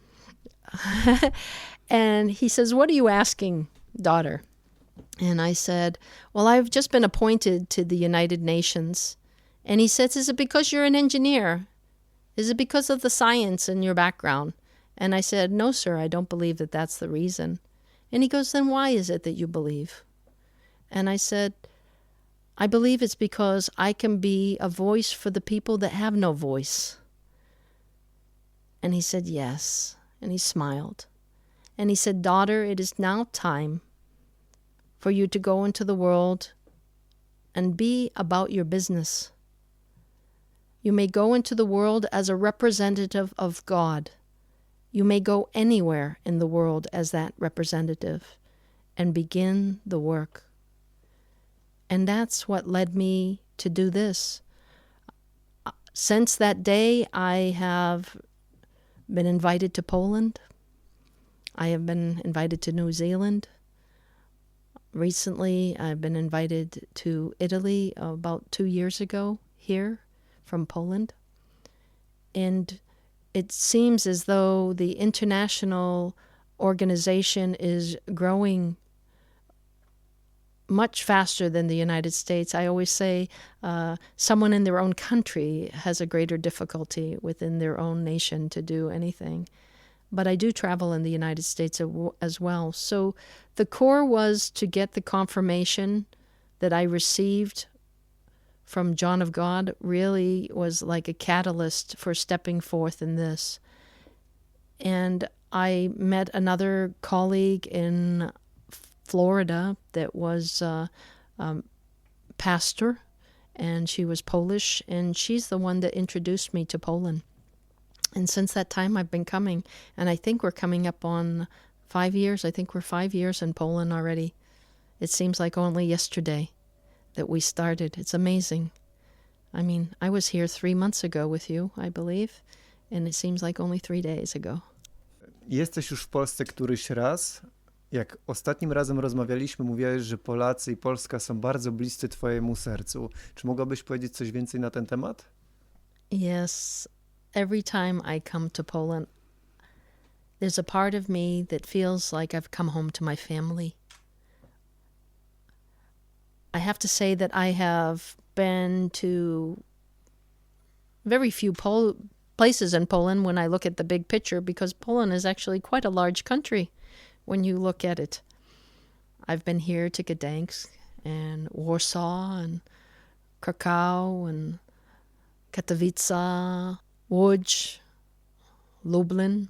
And he says, what are you asking, daughter? And I said, well, I've just been appointed to the United Nations. And he says, is it because you're an engineer? Is it because of the science in your background? And I said, no, sir, I don't believe that that's the reason. And he goes, then why is it that you believe? And I said, I believe it's because I can be a voice for the people that have no voice. And he said, yes. And he smiled. And he said, daughter, it is now time for you to go into the world and be about your business. You may go into the world as a representative of God. You may go anywhere in the world as that representative and begin the work. And that's what led me to do this. Since that day, I have been invited to Poland. I have been invited to New Zealand. Recently, I've been invited to Italy about 2 years ago here from Poland. And it seems as though the international organization is growing much faster than the United States. I always say someone in their own country has a greater difficulty within their own nation to do anything. But I do travel in the United States as well. So the core was to get the confirmation that I received from John of God really was like a catalyst for stepping forth in this. And I met another colleague in Florida that was pastor, and she was Polish, and she's the one that introduced me to Poland. And since that time, I've been coming, and I think we're coming up on 5 years. I think we're 5 years in Poland already. It seems like only yesterday that we started. It's amazing. I mean, I was here 3 months ago with you, I believe, and it seems like only 3 days ago. Jesteś już w Polsce któryś raz. Jak ostatnim razem rozmawialiśmy, mówiłeś, że Polacy i Polska są bardzo bliscy twojemu sercu. Czy mogłabyś powiedzieć coś więcej na ten temat? Yes. Every time I come to Poland, there's a part of me that feels like I've come home to my family. I have to say that I have been to very few places in Poland when I look at the big picture, because Poland is actually quite a large country when you look at it. I've been here to Gdańsk and Warsaw and Krakow and Katowice, Łódź, Lublin.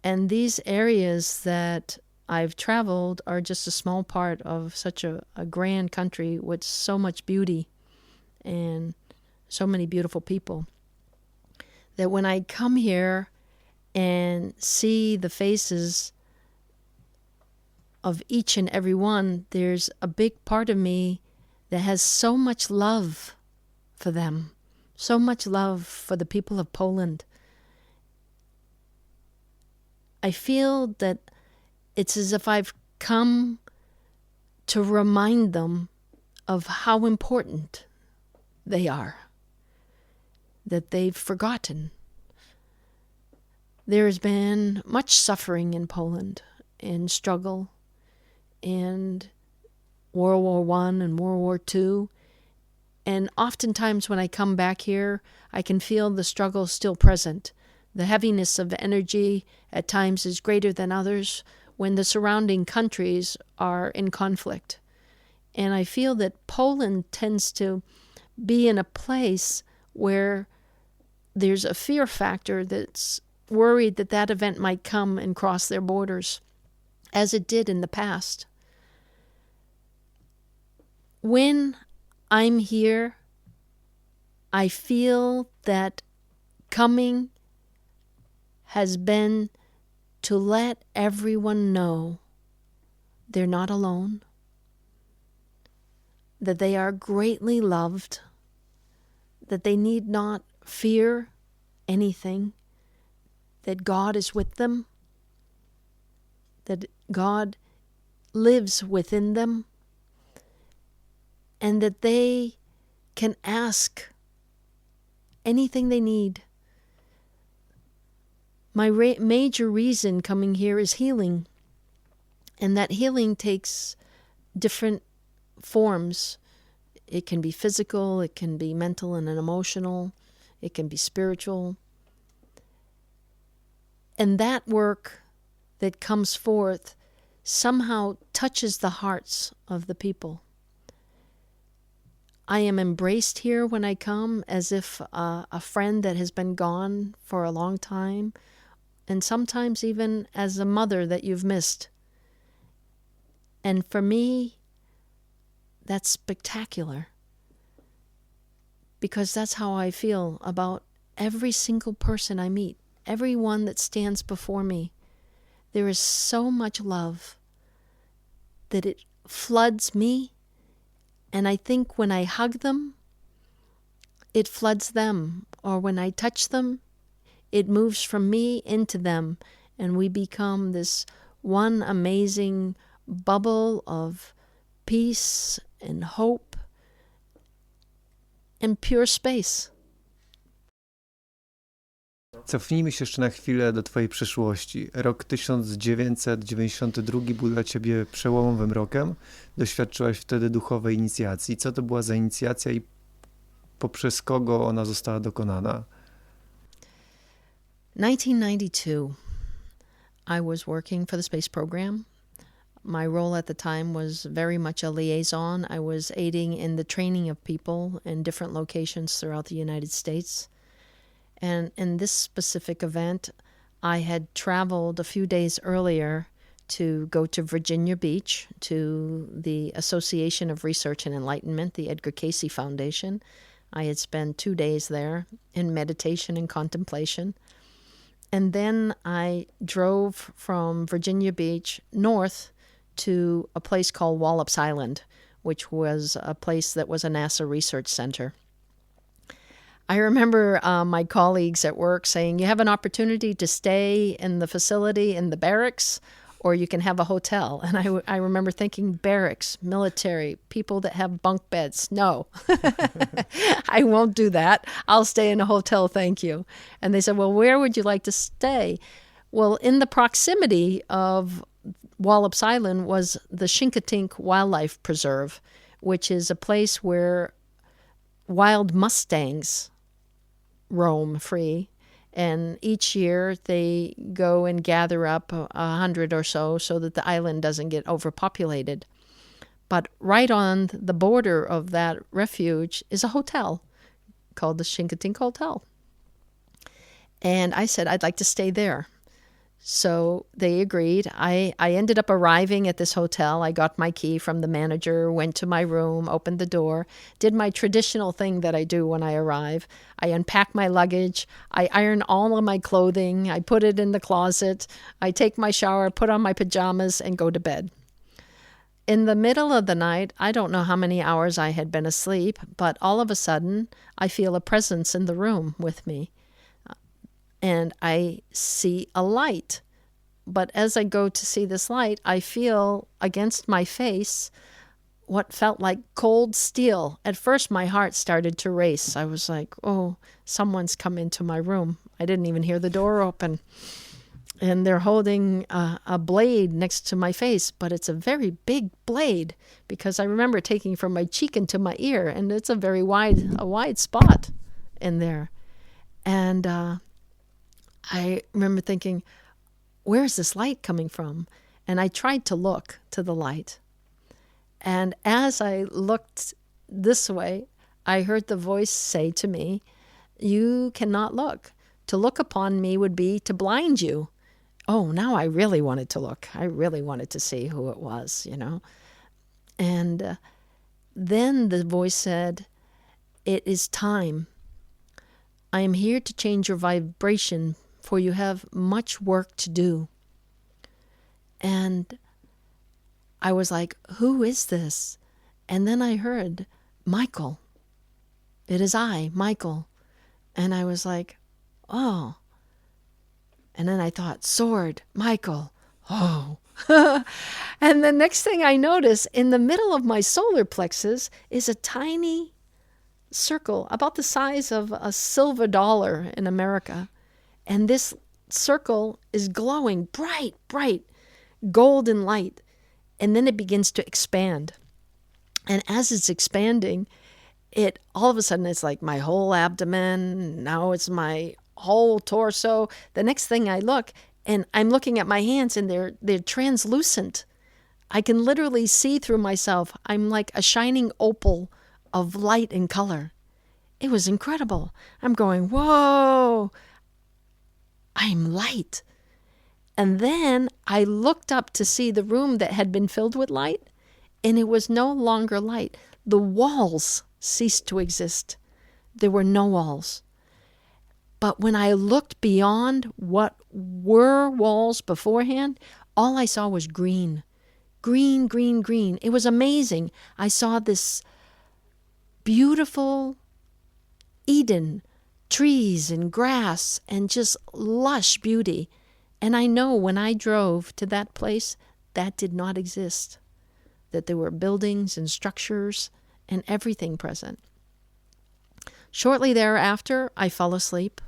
And these areas that I've traveled are just a small part of such a grand country with so much beauty and so many beautiful people, that when I come here and see the faces of each and every one, there's a big part of me that has so much love for them, so much love for the people of Poland. I feel that it's as if I've come to remind them of how important they are, that they've forgotten. There has been much suffering in Poland, and struggle, and World War I and World War II. And oftentimes when I come back here, I can feel the struggle still present. The heaviness of energy at times is greater than others when the surrounding countries are in conflict. And I feel that Poland tends to be in a place where there's a fear factor that's worried that that event might come and cross their borders, as it did in the past. When I'm here, I feel that coming has been to let everyone know they're not alone, that they are greatly loved, that they need not fear anything, that God is with them, that God lives within them, and that they can ask anything they need. My major reason coming here is healing, and that healing takes different forms. It can be physical, it can be mental and emotional, it can be spiritual. And that work that comes forth somehow touches the hearts of the people. I am embraced here when I come as if a friend that has been gone for a long time, and sometimes even as a mother that you've missed. And for me, that's spectacular, because that's how I feel about every single person I meet, everyone that stands before me. There is so much love that it floods me. And I think when I hug them, it floods them. Or when I touch them, it moves from me into them. And we become this one amazing bubble of peace and hope and pure space. Cofnijmy się jeszcze na chwilę do twojej przeszłości. Rok 1992 był dla ciebie przełomowym rokiem. Doświadczyłaś wtedy duchowej inicjacji. Co to była za inicjacja i poprzez kogo ona została dokonana? 1992, I was working for the space program. My role at the time was very much a liaison. I was aiding in the training of people in different locations throughout the United States. And in this specific event, I had traveled a few days earlier to go to Virginia Beach to the Association of Research and Enlightenment, the Edgar Cayce Foundation. I had spent 2 days there in meditation and contemplation. And then I drove from Virginia Beach north to a place called Wallops Island, which was a place that was a NASA research center. I remember my colleagues at work saying, you have an opportunity to stay in the facility in the barracks, or you can have a hotel. And I remember thinking, barracks, military, people that have bunk beds. No, I won't do that. I'll stay in a hotel, thank you. And they said, well, where would you like to stay? Well, in the proximity of Wallops Island was the Chincoteague Wildlife Preserve, which is a place where wild mustangs roam free, and each year they go and gather up 100 or so that the island doesn't get overpopulated. But right on the border of that refuge is a hotel called the Chincoteague Hotel. And I said, I'd like to stay there. So they agreed. I ended up arriving at this hotel. I got my key from the manager, went to my room, opened the door, did my traditional thing that I do when I arrive. I unpack my luggage. I iron all of my clothing. I put it in the closet. I take my shower, put on my pajamas, and go to bed. In the middle of the night, I don't know how many hours I had been asleep, but all of a sudden, I feel a presence in the room with me. And I see a light. But as I go to see this light, I feel against my face what felt like cold steel. At first, my heart started to race. I was like, oh, someone's come into my room. I didn't even hear the door open. And they're holding a blade next to my face, but it's a very big blade, because I remember taking from my cheek into my ear, and it's a wide spot in there. And I remember thinking, where's this light coming from? And I tried to look to the light. And as I looked this way, I heard the voice say to me, you cannot look. To look upon me would be to blind you. Oh, now I really wanted to look. I really wanted to see who it was, you know. And then the voice said, it is time. I am here to change your vibration, for you have much work to do. And I was like, who is this? And then I heard, Michael. It is I, Michael. And I was like, oh. And then I thought, sword, Michael. Oh. And the next thing I notice, in the middle of my solar plexus is a tiny circle about the size of a silver dollar in America. And this circle is glowing bright, bright, golden light. And then it begins to expand. And as it's expanding, it all of a sudden it's like my whole abdomen. Now it's my whole torso. The next thing I look, and I'm looking at my hands, and they're translucent. I can literally see through myself. I'm like a shining opal of light and color. It was incredible. I'm going, whoa, I'm light. And then I looked up to see the room that had been filled with light, and it was no longer light. The walls ceased to exist. There were no walls. But when I looked beyond what were walls beforehand, all I saw was green. Green, green, green. It was amazing. I saw this beautiful Eden, trees and grass and just lush beauty. And I know when I drove to that place, that did not exist. That there were buildings and structures and everything present. Shortly thereafter, I fell asleep.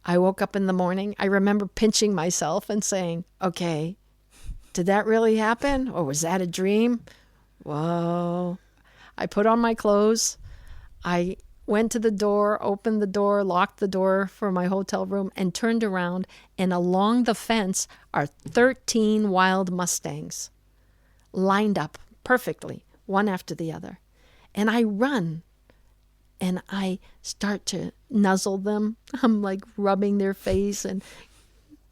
I woke up in the morning. I remember pinching myself and saying, okay, did that really happen? Or was that a dream? Whoa. I put on my clothes. I went to the door, opened the door, locked the door for my hotel room, and turned around. And along the fence are 13 wild Mustangs lined up perfectly, one after the other. And I run. And I start to nuzzle them. I'm like rubbing their face and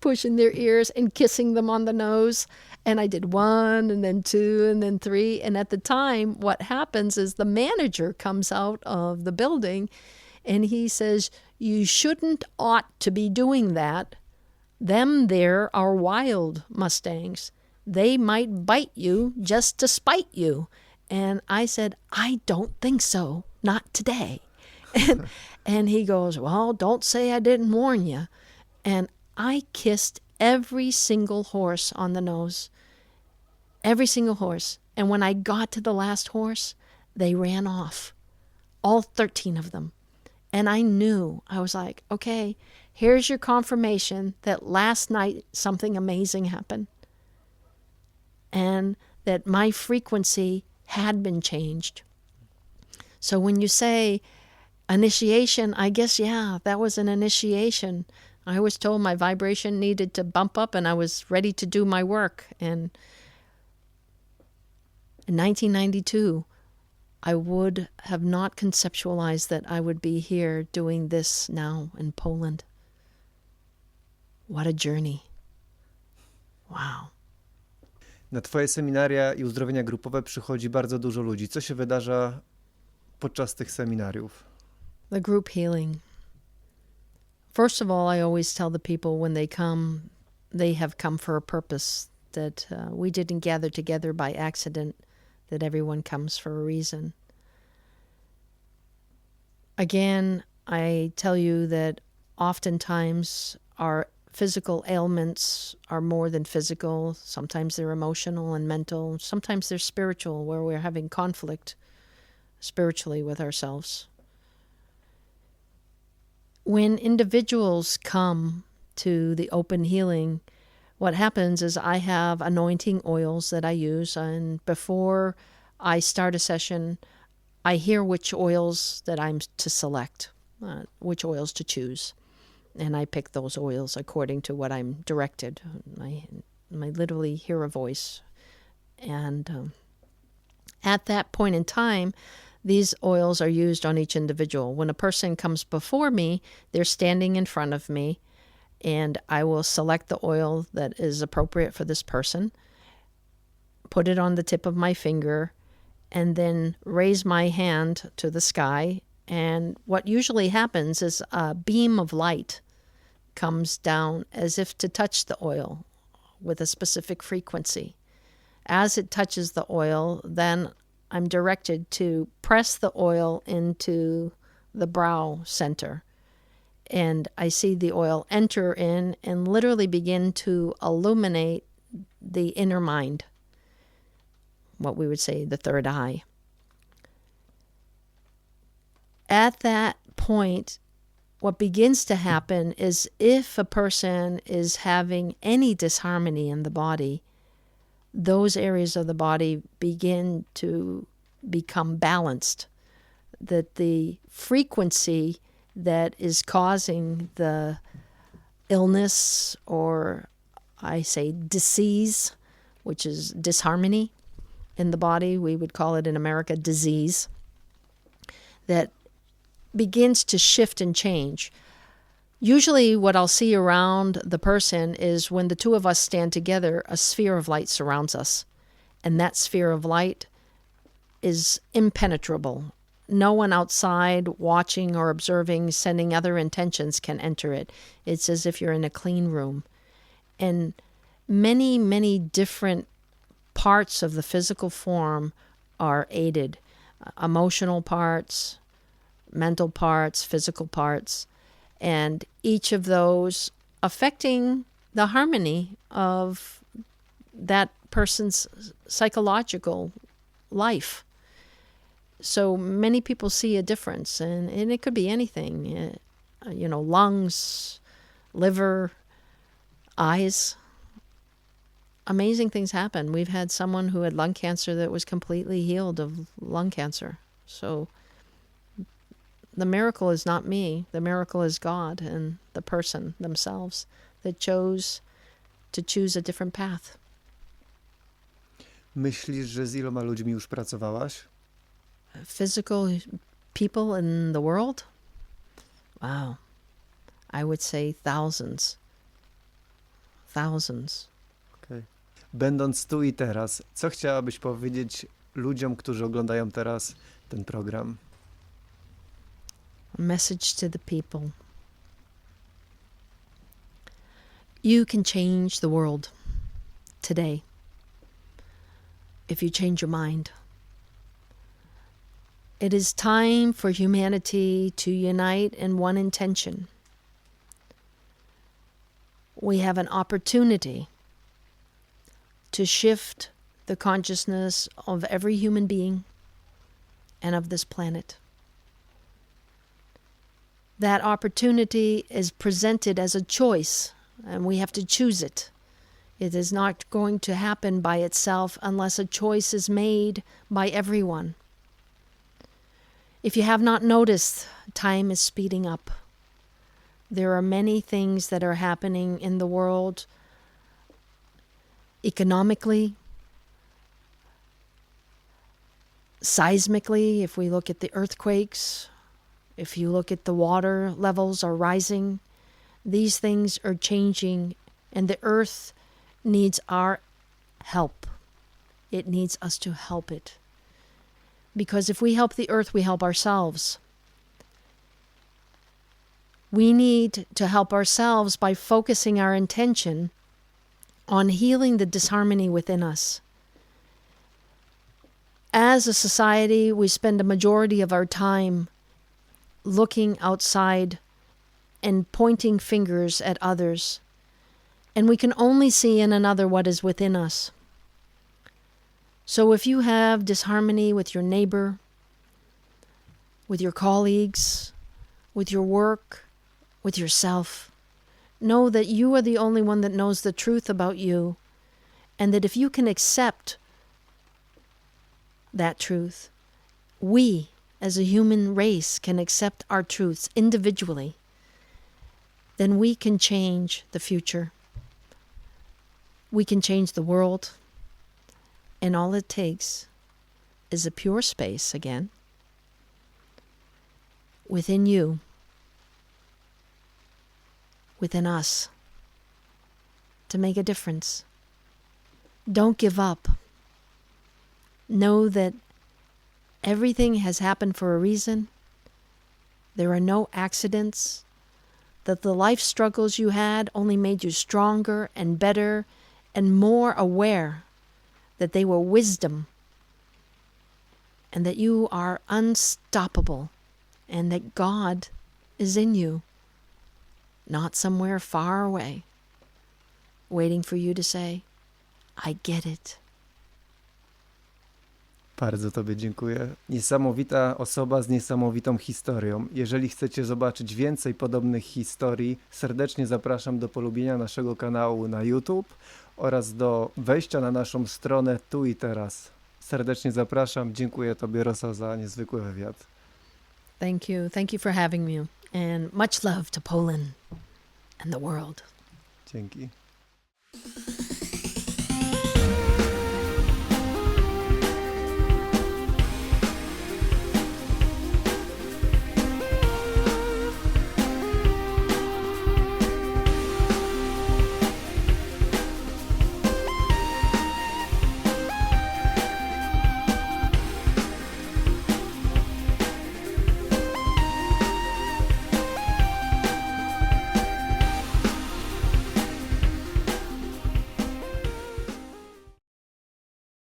pushing their ears and kissing them on the nose. And I did 1 and then 2 and then 3. And at the time, what happens is the manager comes out of the building and he says, you ought to be doing that. Them there are wild Mustangs. They might bite you just to spite you. And I said, I don't think so. Not today. And he goes, well, don't say I didn't warn you. And I kissed every single horse on the nose. Every single horse. And when I got to the last horse, they ran off. All 13 of them. And I knew, I was like, okay, here's your confirmation that last night something amazing happened. And that my frequency had been changed. So when you say initiation, I guess, yeah, that was an initiation. I was told my vibration needed to bump up and I was ready to do my work. And in 1992, I would have not conceptualized that I would be here doing this now in Poland. What a journey. Wow. Na twoje seminaria i uzdrowienia grupowe przychodzi bardzo dużo ludzi. Co się wydarza podczas tych seminariów? The group healing. First of all, I always tell the people when they come, they have come for a purpose, that we didn't gather together by accident, that everyone comes for a reason. Again, I tell you that oftentimes our physical ailments are more than physical. Sometimes they're emotional and mental. Sometimes they're spiritual, where we're having conflict spiritually with ourselves. When individuals come to the open healing, what happens is I have anointing oils that I use, and before I start a session, I hear which oils that I'm to select, which oils to choose. and I pick those oils according to what I'm directed. I literally hear a voice. And at that point in time, these oils are used on each individual. When a person comes before me, they're standing in front of me, and I will select the oil that is appropriate for this person, put it on the tip of my finger, and then raise my hand to the sky. And what usually happens is a beam of light comes down as if to touch the oil with a specific frequency. As it touches the oil, then I'm directed to press the oil into the brow center. And I see the oil enter in and literally begin to illuminate the inner mind, what we would say the third eye. At that point, what begins to happen is if a person is having any disharmony in the body, those areas of the body begin to become balanced. That the frequency that is causing the illness, or I say disease, which is disharmony in the body, we would call it in America disease, that begins to shift and change. Usually what I'll see around the person is when the two of us stand together, a sphere of light surrounds us. And that sphere of light is impenetrable. No one outside watching or observing, sending other intentions can enter it. It's as if you're in a clean room. And many, many different parts of the physical form are aided. Emotional parts, mental parts, physical parts, and each of those affecting the harmony of that person's psychological life. So many people see a difference, and it could be anything, lungs, liver, eyes. Amazing things happen. We've had someone who had lung cancer that was completely healed of lung cancer. So the miracle is not me. The miracle is God and the person themselves that chose to choose a different path. Myślisz, że z iloma ludźmi już pracowałaś? Physical people in the world? Wow. I would say thousands. Thousands. Okay. Będąc tu i teraz, co chciałabyś powiedzieć ludziom, którzy oglądają teraz ten program? A message to the people. You can change the world today if you change your mind. It is time for humanity to unite in one intention. We have an opportunity to shift the consciousness of every human being and of this planet. That opportunity is presented as a choice, and we have to choose it. It is not going to happen by itself unless a choice is made by everyone. If you have not noticed, time is speeding up. There are many things that are happening in the world economically, seismically, if we look at the earthquakes, if you look at the water levels are rising, these things are changing, and the earth needs our help. It needs us to help it. Because if we help the earth, we help ourselves. We need to help ourselves by focusing our intention on healing the disharmony within us. As a society, we spend a majority of our time looking outside and pointing fingers at others, and we can only see in another what is within us. So if you have disharmony with your neighbor, with your colleagues, with your work, with yourself, know that you are the only one that knows the truth about you, and that if you can accept that truth, we as a human race can accept our truths individually. then we can change the future. We can change the world. And all it takes is a pure space again within you, within us, to make a difference. Don't give up. Know that everything has happened for a reason. There are no accidents. That the life struggles you had only made you stronger and better and more aware that they were wisdom, and that you are unstoppable, and that God is in you, not somewhere far away, waiting for you to say, I get it. Bardzo Tobie dziękuję. Niesamowita osoba z niesamowitą historią. Jeżeli chcecie zobaczyć więcej podobnych historii, serdecznie zapraszam do polubienia naszego kanału na YouTube oraz do wejścia na naszą stronę tu i teraz. Serdecznie zapraszam. Dziękuję Tobie, Rosa, za niezwykły wywiad. Thank you. Thank you for having me. And much love to Poland and the world. Dzięki.